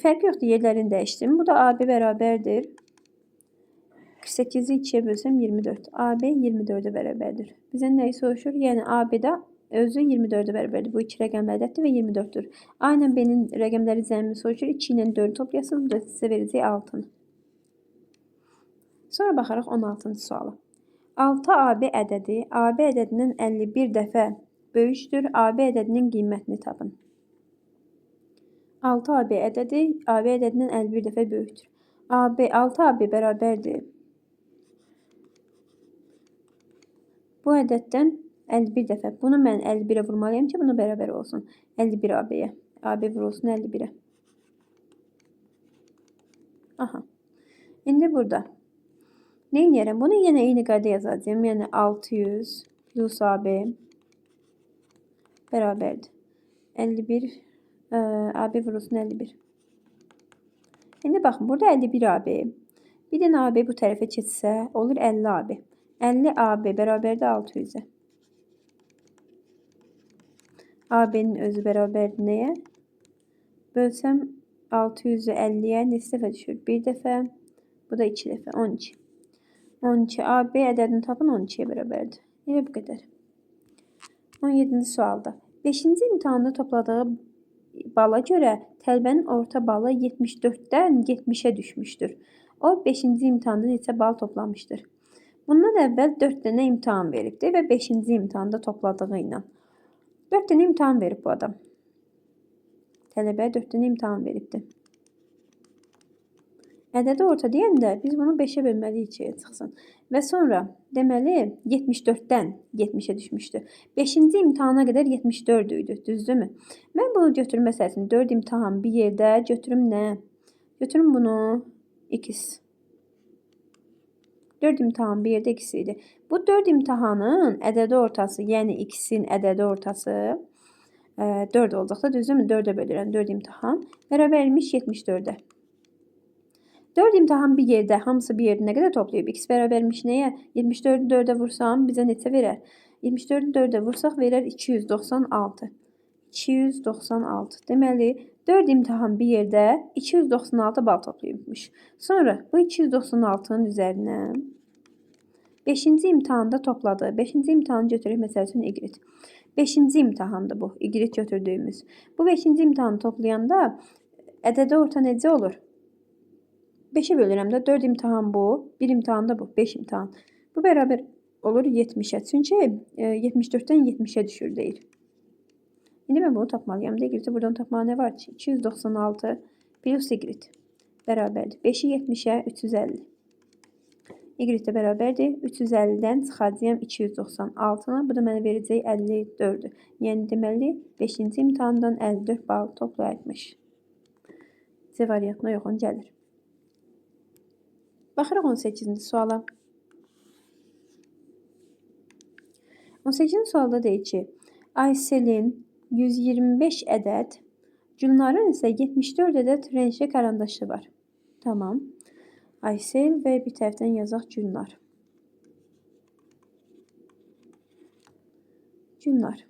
Fərq yoxdur, yerlərini dəyişdim. Bu da AB bərabərdir. 48-i 2-yə bölsəm 24. AB 24-ə bərabərdir. Bizə nəyi soruşur? Yəni AB-də özü 24-ə bərabərdir. Bu iki rəqəm ədəddir və 24-dür. A ilə B-nin rəqəmləri cəmini soruşur. 2 ilə 4-ü toplayasınız. Bu da sizə verəcək 6-nı. Sonra baxarıq 16-cı suala. 6AB ədədi AB ədədindən 51 dəfə böyükdür. AB ədədinin qiymətini tapın. 6AB ədədi AB ədədindən 51 dəfə böyükdür. 6AB bərabərdir. Bu ədəddən 51 dəfə. Bunu mən 51-ə vurmalıyam ki, bunu bərabər olsun. 51 AB-yə. AB vurulsun 51-ə. Aha. İndi burada. Nə edərəm? Bunu yenə eyni qayda yazacağım. Yəni 600 plus AB bərabərdir. 51 AB vurulsun 51. İndi baxın, burada 51 AB. Bir dənə AB bu tərəfə keçsə, olur 50 AB. 50 AB bərabərdir 600-ə. AB-nin özü bərabərdir nəyə? Bölsəm 600-ü 50-yə neçə dəfə düşür? Bir dəfə, bu da 2 dəfə, 12. 12 AB ədədini tapın 12-yə bərabərdir. Elə bu qədər. 17-ci sualda. 5-ci imtahanda topladığı bala görə tələbənin orta balı 74-dən 70-ə düşmüşdür. O 5-ci imtahanda neçə bal toplamışdır? Bundan əvvəl 4 dənə imtahan veribdir və 5-ci imtahanda topladığı ilə. 4 dənə imtahan verib bu adam. Tələbə 4 dənə imtahan veribdir. Ədədi orta deyəndə biz bunu 5-ə bölməliyik ki, çıxsın. Və sonra deməli 74-dən 70-ə düşmüşdür. 5-ci imtahana qədər 74 idi, düzdürmü? Mən bunu götürüm məsələn 4 imtahan bir yerdə götürüm nə? Götürüm bunu x. 4 imtahan bir yerdə x idi. Bu 4 imtahanın ədədi ortası, yəni x-in ədədi ortası 4 olacaq da, düzdürmü? 4-ə bölürəm 4 imtahan. Bərabərmiş 74-ə. 4 imtahan bir yerdə, hamısı bir yerdə nə qədər toplayıb? X bərabərmiş nəyə? 74-ü 4-ə vursam bizə neçə verər? 74-ü 4-ə vursaq verər 296. 296. Deməli, 4 imtahan bir yerdə 296 bal toplayıbmış. Sonra bu 296-nın üzərinə 5-ci imtahanda topladı. 5-ci imtahanı götürək məsəl üçün Y. 5-ci imtahandır bu, Y götürdüyümüz. Bu 5-ci imtahanı toplayanda ədədə orta necə olur? 5'e bölürəm də 4 imtahan bu, 1 imtahan da bu, 5 imtahan. Bu bərabər olur 70'e. Çünki 74'dən 70'e düşür deyil. İndi mən bunu tapmalıyam. Y-i buradan tapmağa nə var ki? 296 plus Y bərabərdir. 5'i 70'e 350. Y də bərabərdir. 350'dən çıxacağım 296'na. Bu da mənə verəcək 54'dür. Yəni deməli 5-ci imtahandan 54 bal toplayıbmış. C variantına yoxun gəlir. Baxırıq 18-ci suala. 18-ci sualda deyir ki, Ayselin 125 ədəd, Gülnarın isə 74 ədəd renkli karandaşı var. Tamam. Aysel və bir tərəfdən yazaq Gülnar. Gülnar.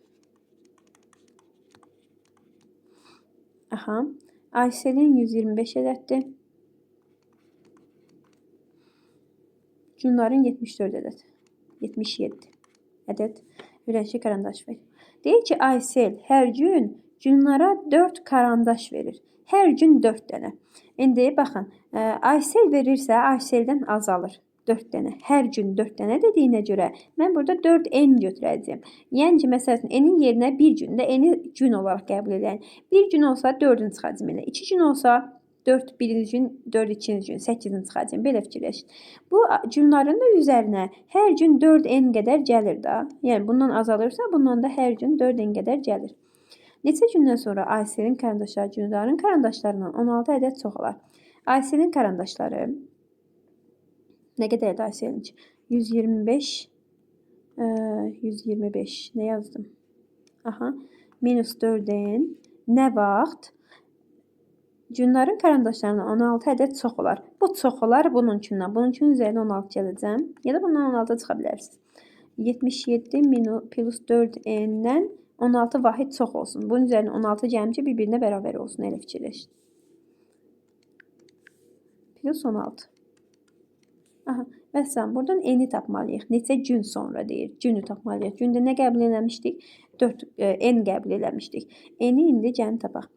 Aha. Ayselin 125 ədəddir. Gülnarın 74 ədəd. 77 ədəd renkli karandaş verir. Deyir ki, Aysel hər gün Gülnara 4 karandaş verir. Hər gün 4 dənə. İndi baxın, Aysel verirsə Ayseldən azalır 4 dənə. Hər gün 4 dənə dediyinə görə mən burada 4n götürəcəyəm. Yəni ki, məsələn, n-in yerinə bir gündə n-i gün olaraq qəbul edək. Bir gün olsa 4-ün çıxacağım elə. 2 gün olsa 4 birinci gün, 4 ikinci gün, 8-in çıxacağım. Belə fikirləşin. Bu günlərin də üzərinə hər gün 4n qədər gəlir də. Yəni bundan azalırsa, bundan da hər gün 4n qədər gəlir. Neçə gündən sonra Ayselin karandaşları Gülnarın karandaşlarından 16 ədəd çox olar. Ayselin karandaşları nə qədərdir Ayselinki? 125 125 nə yazdım? Aha, minus 4n nə vaxt? Gülnarın karandaşlarından 16 ədəd çox olar. Bu çox olar bununkindən. Bununkinin üzərinə 16 gələcəm. Ya da bundan 16 çıxa bilərsiniz. 77 plus 4n-dən 16 vahid çox olsun. Bunun üzərinə 16 gəlmişə bir-birinə bərabər olsun. Elə fikirləşin. Plus 16. Aha, məsələn, buradan n-i tapmalıyıq. Neçə gün sonra deyir. Günü tapmalıyıq. Gündə nə qəbul eləmişdik? 4 n qəbul eləmişdik. N-i indi gəlin tapaq.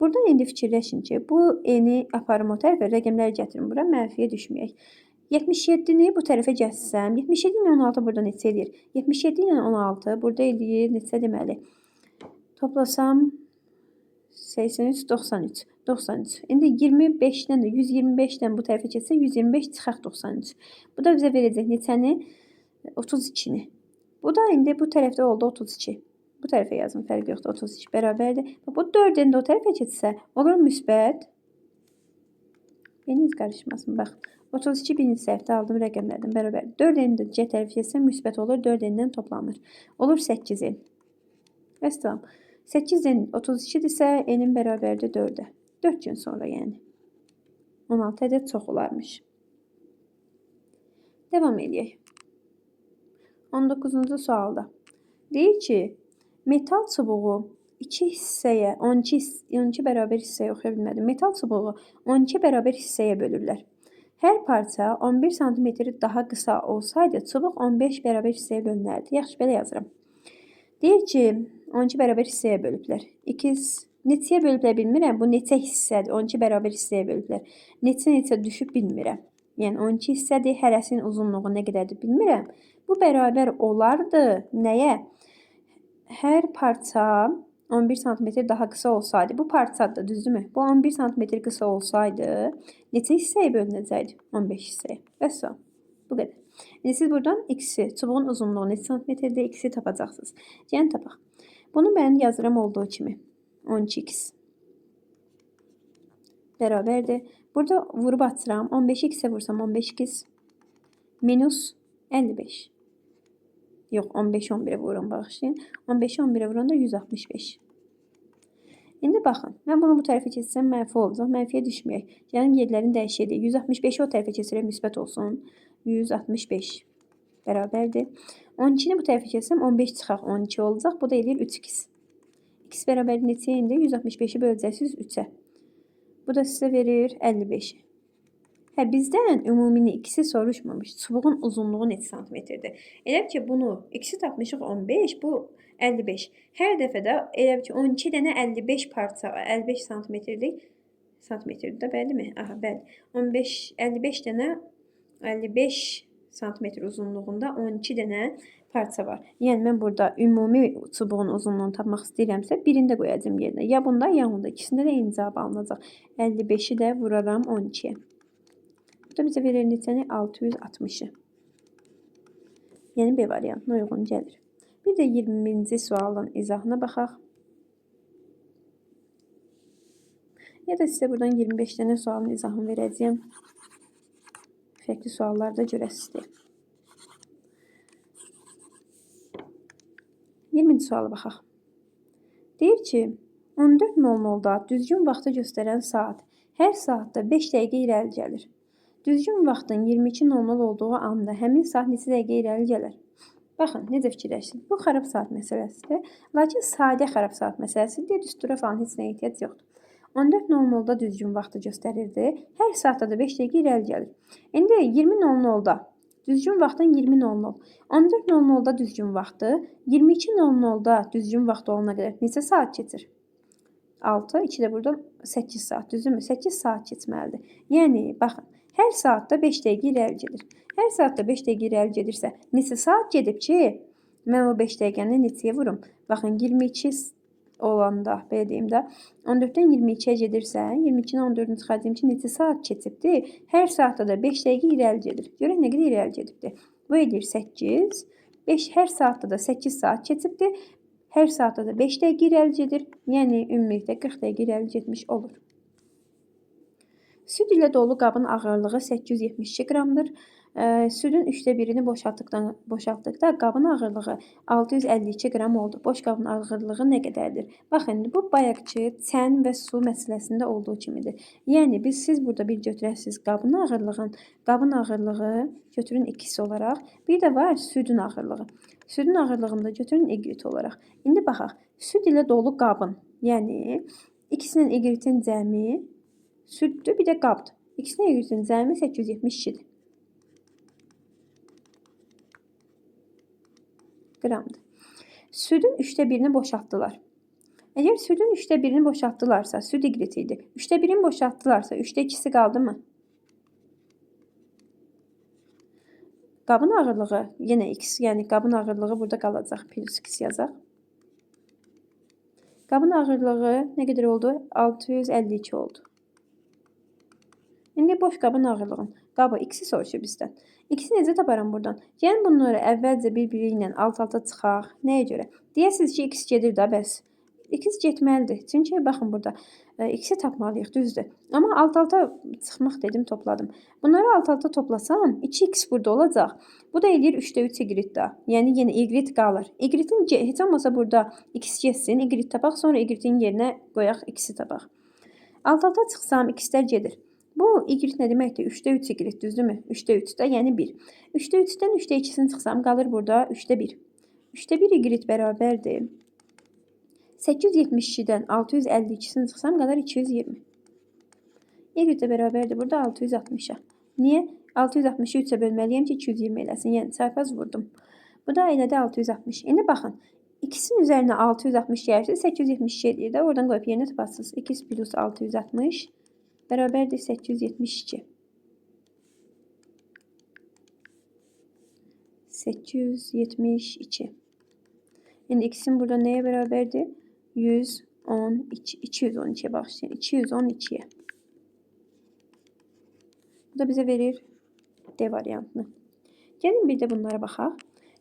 Buradan indi fikirləşin ki, bu n-i aparım o tərəfə, rəqəmləri gətirin bura, mənfiyə düşməyək. 77-ni bu tərəfə gətirsəm, 77 ilə 16 burada neçə edir? 77 ilə 16 burada eləyir neçə deməli? Toplasam 83, 93, 93. İndi 25-dən də 125-dən bu tərəfə keçsə 125 çıxaq 93. Bu da bizə verəcək neçəni? 32-ni. Bu da indi bu tərəfdə oldu 32. Bu tərəfə yazın, fərq yoxdur, 32 bərabərdir. Bu 4-dən də o tərəfə keçsə, olur müsbət. Beyiniz qarışmasın, bax. 32 birinci səhvdə aldığım rəqəmlərdən bərabər. 4-dən də C tərəfə keçsə müsbət olur, 4-dən toplanır. Olur 8-in. Vəssalam. 8-in 32-dirsə, n-in bərabərdir 4-ə. 4 gün sonra yəni. 16 ədəd çox olarmış. Devam edək. 19-cu sualda. Deyir ki, metal çubuğu 2 hissəyə, 12 bərabər hissəyə oxuya bilmədim. Metal çubuğu 12 bərabər hissəyə bölürlər. Hər parça 11 cm daha qısa olsaydı, çubuq 15 bərabər hissəyə bölünərdi. Yaxşı, belə yazıram. Deyir ki, 12 bərabər hissəyə bölüblər. Neçəyə bölüblər bilmirəm. Bu neçə hissədir? 12 bərabər hissəyə bölüblər. Neçə düşüb bilmirəm. Yəni 12 hissədir. Hərəsinin uzunluğu nə qədərdir bilmirəm. Bu bərabər olardı nəyə? Hər parça 11 cm daha qısa olsaydı, bu parçadır, düzdürmü? Bu 11 cm qısa olsaydı, neçə hissəyə bölünəcəkdi? 15 hissəyə. Bəs o. Bu qədər. İndi siz buradan x-i, çubuğun uzunluğu neçə santimetrdə x-i tapacaqsınız. Yəni tapaq. Bunu mən yazıram olduğu kimi. 12x bərabərdir. Burada vurub açıram. 15-i x-ə vursam 15x minus 55. Yox, 15-11-ə vururam, bağışlayın. 15-11-ə vuranda 165. İndi baxın, mən bunu bu tərəfə keçsəm mənfi olacaq. Mənfiyə düşməyək. Yəni yerlərini dəyişək. 165-i o tərəfə keçirək, müsbət olsun. 165 bərabərdir. 12-ni bu tərəfə keçsəm 15 çıxaq 12 olacaq. Bu da eləyir 3x. X bərabər neçəyə indi? 165-i böləcəksiniz 3-ə. Bu da sizə verir 55. Hə, bizdən ümumini x-i soruşmamış. Çubuğun uzunluğu neçə santimetrdir? Elə ki, bunu x-i tapmışıq 15, bu 55. Hər dəfədə elə ki, 12 dənə 55 parça, 55 santimetrlik, santimetrdir də, bəlli mi? Aha, bəli. 55 dənə 55 santimetr uzunluğunda 12 dənə parça var. Yəni, mən burada ümumi çubuğun uzunluğunu tapmaq istəyirəmsə, birində qoyacağım yerinə. Ya bunda, ya bunda. İkisində də eyni cavab alınacaq. 55-i də vuraram 12-yə. Bu da bizə verir neçəni? 660-ı. Yəni, B variantına uyğun gəlir. Bir də 20-ci sualın izahına baxaq. Ya da sizə buradan 25 dənə sualın izahını verəcəyəm. Fərqli suallarda görəsiniz. 20-ci suala baxaq. Deyir ki, 14:00-da düzgün vaxtı göstərən saat hər saatda 5 dəqiqə irəli gəlir. Düzgün vaxtın 22:00 olduğu anda həmin saat neçə dəqiqə irəli gəlir? Baxın, necə fikirləşin. Bu xarab saat məsələsidir. Lakin sadə xarab saat məsələsidir. Düstura falan heç nəyə ehtiyac yoxdur. 14:00-da düzgün vaxtı göstərirdi. Hər saatda da 5 dəqiqə irəli gəlir. İndi 20:00-da düzgün vaxtın 20:00. 14:00-da düzgün vaxtı, 22:00-da düzgün vaxt olana qədər neçə saat keçir? 6, 2 də burada 8 saat, düzdürmü? 8 saat keçməlidir. Yəni, baxın, hər saatda 5 dəqiqə irəli gedir. Hər saatda 5 dəqiqə irəli gedirsə, neçə saat gedib ki, mən o 5 dəqiqəni neçəyə vurum? Baxın, 22 olanda, belə deyim də, 14-dən 22-yə gedirsə, 22-dən 14-ünü çıxardayım ki, neçə saat keçibdir? Hər saatda da 5 dəqiqə irəli gedir. Görək nə qədər irəli gedibdir. Bu edir 8, 5 hər saatda da 8 saat keçibdir. Hər saatda da 5 dəqiqə irəli gedir. Yəni, ümumilikdə 40 dəqiqə irəli getmiş olur. Süd ilə dolu qabın ağırlığı 872 qramdır. Südün 1/3-ni boşaltdıqda qabın ağırlığı 652 qram oldu. Boş qabın ağırlığı nə qədərdir? Baxın, bu bayaqki çən və su məsələsində olduğu kimidir. Yəni, siz burada bir götürəsiniz qabın ağırlığı götürün x olaraq. Bir də var südün ağırlığı. Südün ağırlığını da götürün y olaraq. İndi baxaq, süd ilə dolu qabın, yəni x-lə y-in cəmi süddür, bir də qabdır. X-lə y-in cəmi 872-dir. Qramdır. Südün 1/3-ni boşaltdılar. Əgər südün 1/3-ni boşaltdılarsa, süd y idi. 1/3-ni boşaltdılarsa, 3-də 2-si qaldı mı? Qabın ağırlığı, yenə x, yəni qabın ağırlığı burada qalacaq. Plus x yazaq. Qabın ağırlığı nə qədər oldu? 652 oldu. İndi boş qabın ağırlığın. Qabı x-i soruşur bizdən. X-i necə taparam buradan? Yəni bunları əvvəlcə bir-biri ilə alt-alta çıxaq. Nəyə görə? Deyəsiniz ki, x gedir də bəs. X getməlidir. Çünki baxın burada x-i tapmalıyıq, düzdür. Amma alt-alta çıxmaq dedim, topladım. Bunları alt-alta toplasam 2x burada olacaq. Bu da eləyir 3/3 y-də. Yəni yenə y qalır. Y-in heç olmasa burada x getsin, y tapaq, sonra y-in yerinə qoyaq x-i tapaq. Alt-alta çıxsam x-lər gedir. Bu y nə deməkdir? 3/3 y, düzdürmü? 3/3-də, yəni 1. 3/3-dən 3-də 2-sini çıxsam qalır burada 3-də 1. 3-də 1 y bərabərdir. 872-dən 652-sini çıxsam qalır 220. Y də bərabərdir burada 660-a. Niyə? 660-ı 3-ə bölməliyəm ki, 220 eləsin. Yəni, çarpaz vurdum. Bu da elədi 660. İndi baxın, x-in üzərinə 660 gəlirsə 872 edir də. Oradan qoyub yerinə tapasınız. 2 plus 660 bərabərdir 872. 872. İndi x-in burada nəyə bərabərdir? 212'ye başlayın. 212'ye. Bu da bize verir D variantını. Gelin bir de bunlara baxaq.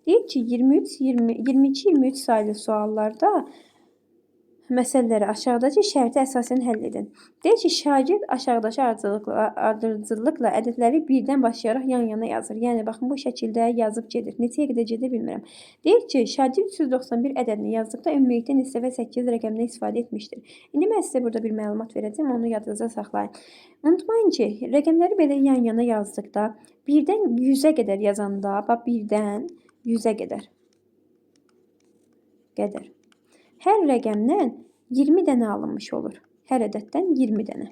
Deyək ki, 22-23 sayılı suallarda məsələləri aşağıdakı şərtə əsasən həll edin. Deyir ki, şagird aşağıdakı ardıcıllıqla ədədləri birdən başlayaraq yan-yana yazır. Yəni, baxın, bu şəkildə yazıb gedir. Neçəyə qədər gedir bilmirəm. Deyir ki, şagird 391 ədədini yazdıqda ümumilikdə neçə və 8 rəqəmindən istifadə etmişdir. İndi mən sizə burada bir məlumat verəcəm, onu yadınızda saxlayın. Unutmayın ki, rəqəmləri belə yan-yana yazdıqda, birdən 100-ə qədər yazanda, bax, birdən 100-ə qədər. Hər rəqəmdən 20 dənə alınmış olur. Hər ədəddən 20 dənə.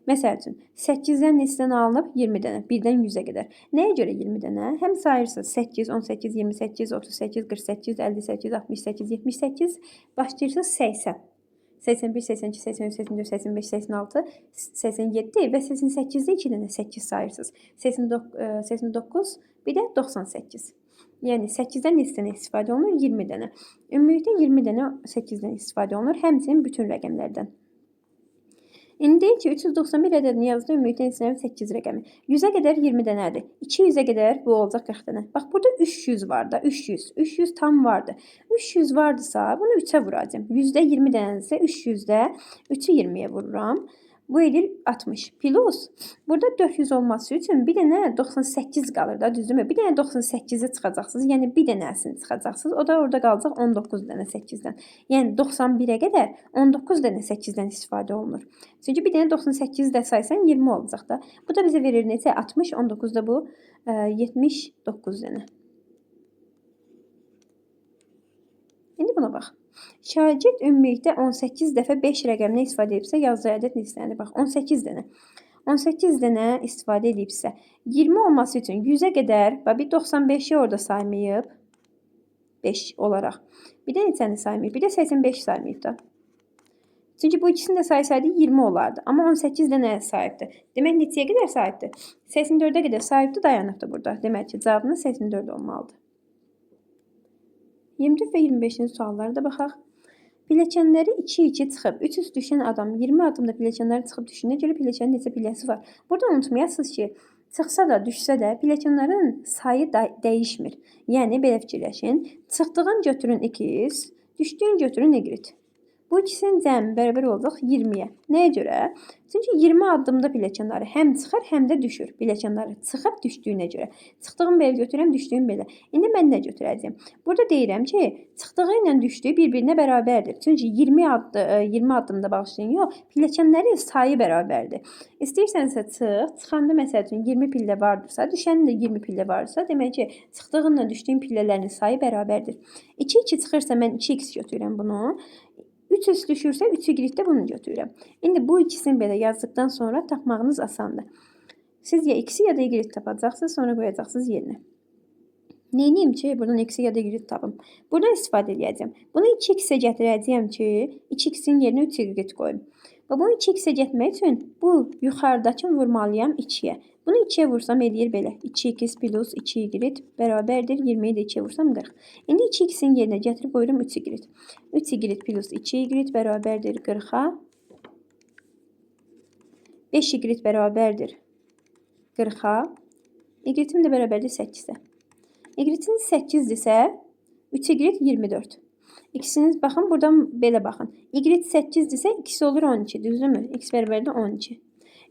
Məsəl üçün, 8-dən neçədən alınıb? 20 dənə. 1-dən 100-ə qədər. Nəyə görə 20 dənə? Həm sayırsınız 8, 18, 28, 38, 48, 58, 68, 78, başlayırsınız 80. 81, 82, 83, 84, 85, 86, 87 və 88-də 2 dənə 8 sayırsınız. 89, bir də 98. Yəni 8-dən neçə dənə istifadə olunur? 20 dənə. Ümumilikdə 20 dənə 8-dən istifadə olunur, həmçinin bütün rəqəmlərdən. İndi deyək ki, 391 ədədini yazdı, ümumilikdə neçə dənə 8 rəqəmi. 100-ə qədər 20 dənədir. 200-ə qədər bu olacaq 40 dənə. Bax, burada 300 var da, 300. 300 tam vardı. 300 vardısa, bunu 3-ə vuracağım. 100-də 20 dənədirsə, 300-də 3-ü 20-yə vururam. Bu edir 60. Plus, burada 400 olması üçün bir dənə 98 qalır da, düzdürmü? Bir dənə 98-i çıxacaqsınız, yəni bir dənəsini çıxacaqsınız. O da orada qalacaq 19 dənə 8-dən. Yəni 91-ə qədər 19 dənə 8-dən istifadə olunur. Çünki bir dənə 98 də saysan 20 olacaq da. Bu da bizə verir necə? 60, 19-da bu 79 dənə. İndi buna bax. Şagird ümumilikdə 18 dəfə 5 rəqəmindən istifadə edibsə, yazdığı ədəd neçədir? Bax, 18 dənə. 18 dənə istifadə edibsə, 20 olması üçün 100-ə qədər, bax, bir 95-i orada saymayıb, 5 olaraq. Bir də neçəni saymayıb, bir də 85 saymayıb da. Çünki bu ikisini də saysaydı 20 olardı. Amma 18 dənə sahibdir. Demək, neçəyə qədər sahibdir? 84-ə qədər sahibdir, dayanıbdır burada. Demək ki, cavabınız 84 olmalıdır. 24 və 25-ci suallara da baxaq. Pilləkənləri 2-2 çıxıb, 3 üst düşən adam 20 addımda pilləkənləri çıxıb düşünə görə pilləkənin neçə pilləsi var? Burada unutmayasınız ki, çıxsa da, düşsə də pilləkənlərin sayı dəyişmir. Yəni, belə fikirləşin. Çıxdığın götürün x, düşdüyün götürün y. Bu ikisinin cəmi bərabər olacaq 20-yə. Nəyə görə? Çünki 20 addımda pilləkənləri həm çıxır, həm də düşür. Pilləkənləri çıxıb düşdüyünə görə. Çıxdığım belə götürəm, düşdüyüm belə. İndi mən nə götürəcəyim? Burada deyirəm ki, çıxdığı ilə düşdüyü bir-birinə bərabərdir. Çünki 20 addımda başlayın, yox, pilləkənlərin sayı bərabərdir. İstəyirsənsə çıx, çıxanda məsəl üçün 20 pillə vardırsa, düşənin də 20 pillə vardırsa, demək ki, çıxdığınla düşdüyün pillələrin sayı bərabərdir. 2-2 çıxırsa mən 2x götürürəm bunu. 3 üst düşürsə 3y də bunu götürürəm. İndi bu ikisini belə yazdıqdan sonra tapmağınız asandır. Siz ya x-i ya da y tapacaqsınız, sonra qoyacaqsınız yerinə. Neyniyim ki, buradan x-i ya da y tapım. Buradan istifadə edəcəm. Bunu 2x-ə gətirəcəyəm ki, 2x-in yerinə 3y qoyum. Və bunu 2x-ə getmək üçün bu yuxarıdakını vurmalıyam 2-yə. Bunu 2-yə vursam eləyir belə. 2x plus 2y bərabərdir. 20-yi də 2-yə vursam 40. İndi 2x-in yerinə gətirib qoyuram 3y. 3y plus 2y bərabərdir 40-a. 5y bərabərdir 40-a. Y-im də bərabərdir 8-ə. Y-in 8-dirsə 3y 24. İkisiniz baxın, buradan belə baxın. Y 8-dirsə, x olur 12, düzdürmü? X bərabərdir 12.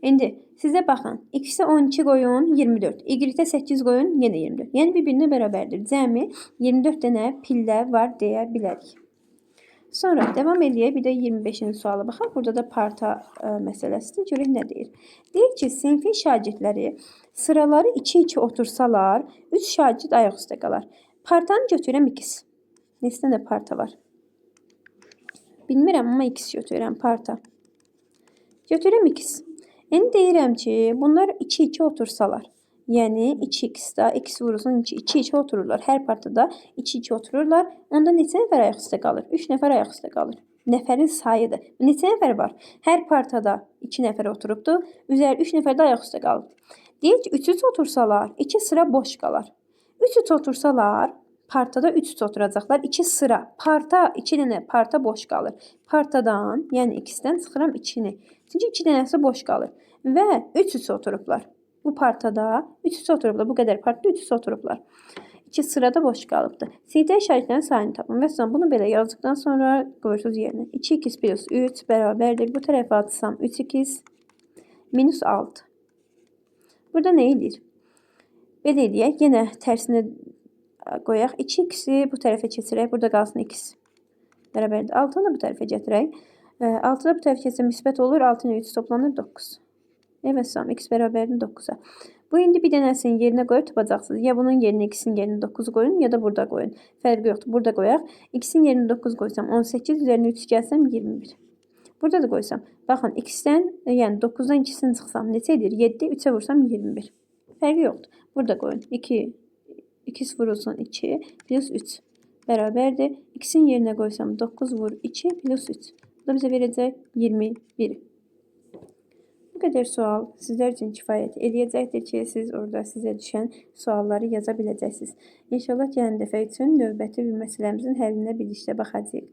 İndi sizə baxın, x-ə 12 qoyun, 24. Y-ə 8 qoyun, yenə 24. Yəni, bir-birinə bərabərdir. Cəmi 24 dənə pillə var deyə bilərik. Sonra devam edək, bir də 25-ci suala baxaq. Burada da parta məsələsidir. Görək nə deyir. Deyir ki, sinfin şagirdləri sıraları 2-2 otursalar, 3 şagird ayaq üstə qalar. Partanı götürəm x. Neçə də parta var? Bilmirəm, amma x götürürəm parta. Götürəm x. İndi deyirəm ki, bunlar 2-2 otursalar. Yəni 2x-da x vurulsun 2-2 otururlar. Hər partada 2-2 otururlar. Onda neçə nəfər ayaq üstə qalır? 3 nəfər ayaq üstə qalır. Nəfərin sayıdır. Neçə nəfər var? Hər partada 2 nəfər oturubdur. Üzəri 3 nəfər də ayaq üstə qalır. Deyir ki, 3-3 otursalar 2 sıra boş qalar. 3-3 otursalar partada 3-3 oturacaqlar. 2 sıra. Parta, 2 dənə parta boş qalır. Partadan, yəni x-dən çıxıram 2-ni. Çünki 2 dənəsi boş qalır. Və 3-3 oturublar. Bu partada 3-3 oturublar. Bu qədər partada 3-3 oturublar. 2 sırada boş qalıbdı. Siydə işarətlərin sayını tapın. Məsələn, bunu belə yazdıqdan sonra qoyursunuz yerinə. 2x plus 3 bərabərdir. Bu tərəfə atsam 3x minus 6. Burada nə edir? Belə eləyək. Yenə tərsini qoyaq. 2x-i bu tərəfə keçirək. Burada qalsın x bərabərdir. 6-nı da bu tərəfə gətirək. 6 da bu tərəfə keçsə müsbət olur. 6 ilə 3 toplanır 9. Evet, x bərabərdir 9-a. Bu indi bir dənəsinin yerinə qoyub tapacaqsınız. Ya bunun yerinə x-in yerinə 9 qoyun, ya da burada qoyun. Fərqi yoxdur. Burada qoyaq. X-in yerinə 9 qoysam 18, üzərinə 3 gəlsəm 21. Burada da qoysam. Baxın, x-dən, yəni 9-dan 2-sini çıxsam neçə edir? 7, 3-ə vursam 21. Fərqi yoxdur. Burada qoyun. 2 vurulsun 2 plus 3 bərabərdir. X-in yerinə qoysam 9 vur 2 plus 3. Bu da bizə verəcək 21. Bu qədər sual sizlər üçün kifayət eləyəcəkdir ki, siz orada sizə düşən sualları yaza biləcəksiniz. İnşallah gələn dəfə üçün növbəti bir məsələmizin həllinə birlikdə baxacağıq.